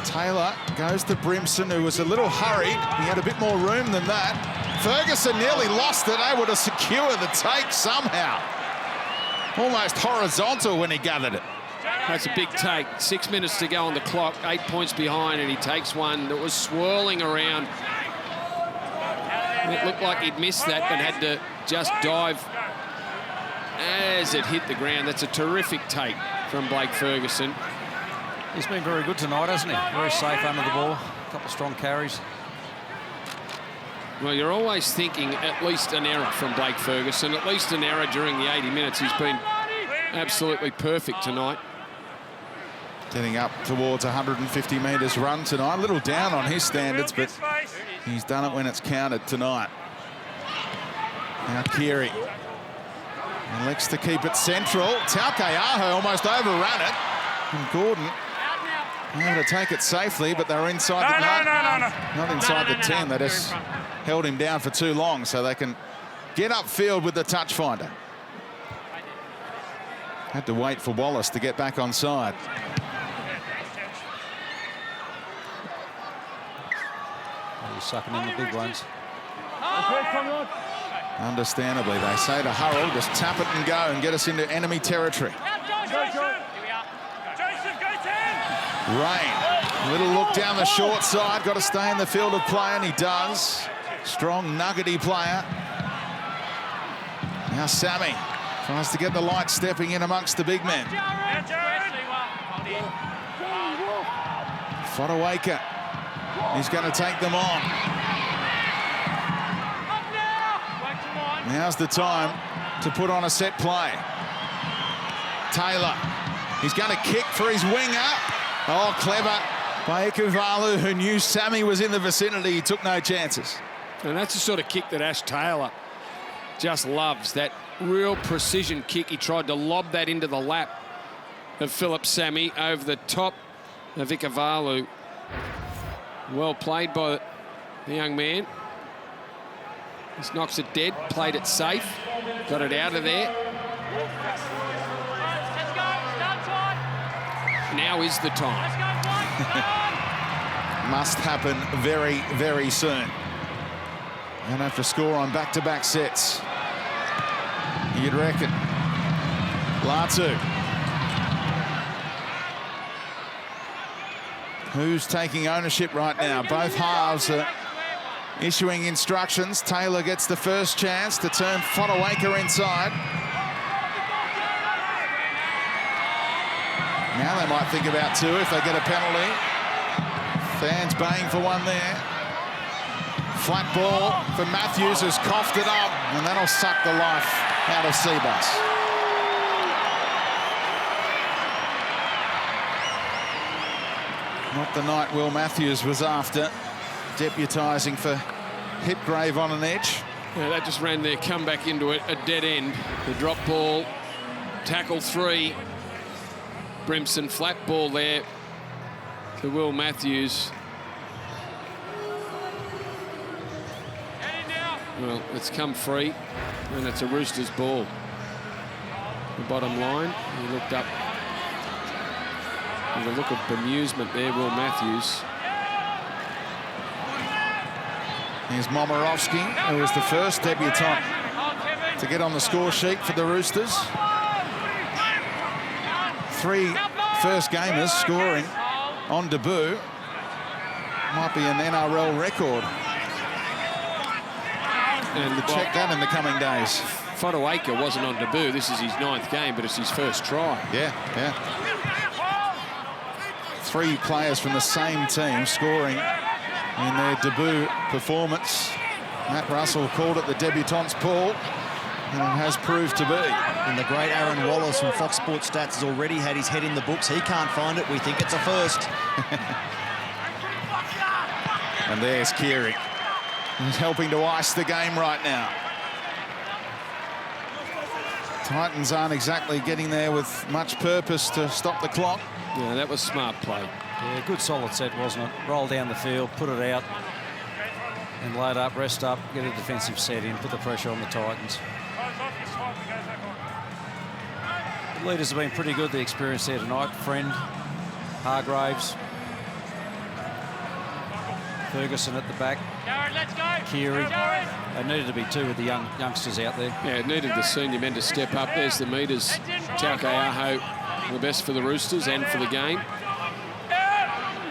Taylor goes to Brimson, who was a little hurried. He had a bit more room than that. Ferguson nearly lost it, able to secure the take somehow. Almost horizontal when he gathered it. That's a big take. 6 minutes to go on the clock, 8 points behind, and he takes one that was swirling around. It looked like he'd missed that, but had to just dive as it hit the ground. That's a terrific take from Blake Ferguson. He's been very good tonight, hasn't he? Very safe under the ball. A couple of strong carries. Well, you're always thinking at least an error from Blake Ferguson, at least an error during the 80 minutes. He's been absolutely perfect tonight. Getting up towards 150 metres run tonight. A little down on his standards, but he's done it when it's counted tonight. Now Keary elects to keep it central. Taukeaho almost overran it. And Gordon able to take it safely, but they're inside the... Not inside the 10. They just held him down for too long, so they can get upfield with the touch finder. Had to wait for Wallace to get back on side. He's sucking in the big ones. Understandably, they say to Hurrell, just tap it and go and get us into enemy territory. Rain, a little look down the short side, got to stay in the field of play, and he does. Strong, nuggety player. Now Sammy tries to get the light stepping in amongst the big men. Fodawaker, he's going to take them on. Now's the time to put on a set play. Taylor He's going to kick for his winger. Oh, clever by Ikuvalu, who knew Sammy was in the vicinity. He took no chances. And that's the sort of kick that Ash Taylor just loves, that real precision kick. He tried to lob that into the lap of Philip Sammy over the top of Ikuvalu. Well played by the young man. This knocks it dead, played it safe, got it out of there. Now is the time. Must happen very, very soon. And have to score on back-to-back sets. You'd reckon. Latu. Who's taking ownership right now? Both halves are issuing instructions. Taylor gets the first chance to turn Fodawaker inside. Now they might think about two if they get a penalty. Fans baying for one there. Flat ball for Matthews, who's coughed it up, and that'll suck the life out of Seabus. Not the night Will Matthews was after, deputising for Hipgrave on an edge. Yeah, that just ran their comeback into a dead end. The drop ball, tackle 3. Brimson, flat ball there to Will Matthews. Well, it's come free, and it's a Roosters ball. The bottom line, he looked up with a look of bemusement there, Will Matthews. Here's Momirovski, who was the first debutant to get on the score sheet for the Roosters. 3 first gamers scoring on debut. Might be an NRL record. And we'll check that in the coming days. Fodawaker wasn't on debut. This is his 9th game, but it's his first try. Yeah. 3 players from the same team scoring in their debut performance. Matt Russell called it the debutant's ball, and it has proved to be. And the great Aaron Wallace from Fox Sports Stats has already had his head in the books. He can't find it. We think it's a first. And there's Keary. He's helping to ice the game right now. Titans aren't exactly getting there with much purpose to stop the clock. Yeah, that was smart play. Yeah, good solid set, wasn't it? Roll down the field, put it out, and load up, rest up, get a defensive set in, put the pressure on the Titans. The leaders have been pretty good, the experience there tonight. Friend, Hargraves, Ferguson at the back, Jared, let's go. Keary. Jared. They needed to be 2 with the youngsters out there. Yeah, it needed the senior men to step up. There's the meters. Taukeaho, the best for the Roosters and for the game.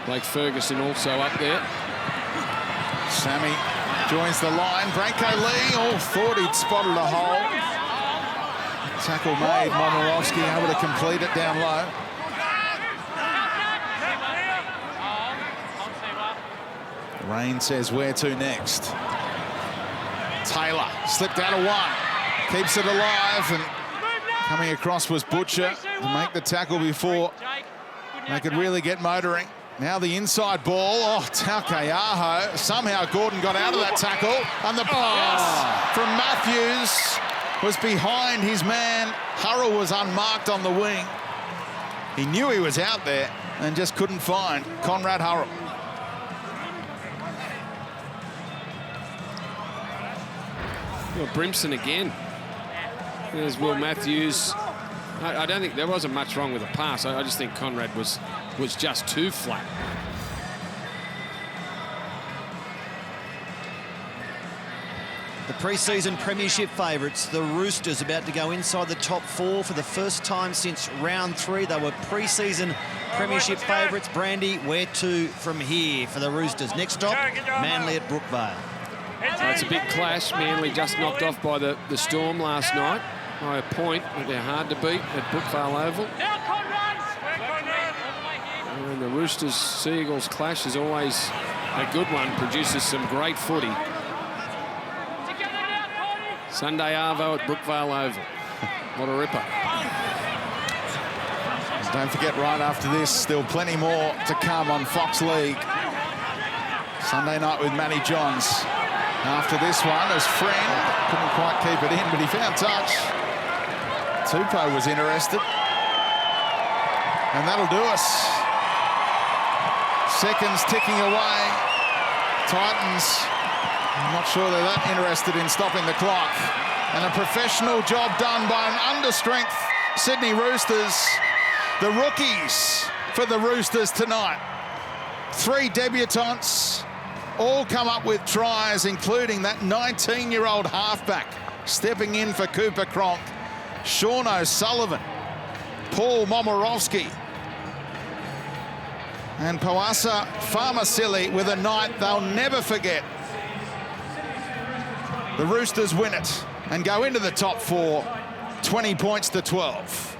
Blake Ferguson also up there. Sammy joins the line. Branko Lee, thought he'd spotted a hole. Tackle made. Momirovski able to complete it down low. Rain says where to next. Taylor slipped out of 1. Keeps it alive, and coming across was Butcher to make the tackle before they could really get motoring. Now the inside ball. Oh, Taukeaho. Somehow Gordon got out of that tackle, and the pass from Matthews was behind his man. Hurrell was unmarked on the wing. He knew he was out there and just couldn't find Conrad Hurrell. Well, Brimson again. There's Will Matthews. I don't think there wasn't much wrong with the pass. I just think Conrad was just too flat. The pre-season premiership favourites, the Roosters, about to go inside the top 4 for the first time since round 3. They were pre-season premiership favourites. Brandy, where to from here for the Roosters? Next stop, Manly at Brookvale. It's a big clash. Manly just knocked off by the Storm last night by a point, but they're hard to beat at Brookvale Oval. And the Roosters-Seagulls clash is always a good one, produces some great footy. Sunday Arvo at Brookvale Oval. What a ripper. Don't forget, right after this, still plenty more to come on Fox League. Sunday night with Matty Johns. After this one, as Friend couldn't quite keep it in, but he found touch. Tupou was interested. And that'll do us. Seconds ticking away. Titans, I'm not sure they're that interested in stopping the clock. And a professional job done by an understrength Sydney Roosters. The rookies for the Roosters tonight. 3 debutants, all come up with tries, including that 19-year-old halfback stepping in for Cooper Cronk, Sean O'Sullivan, Paul Momorowski, and Poasa Farmasili with a night they'll never forget. The Roosters win it and go into the top 4, 20 points to 12.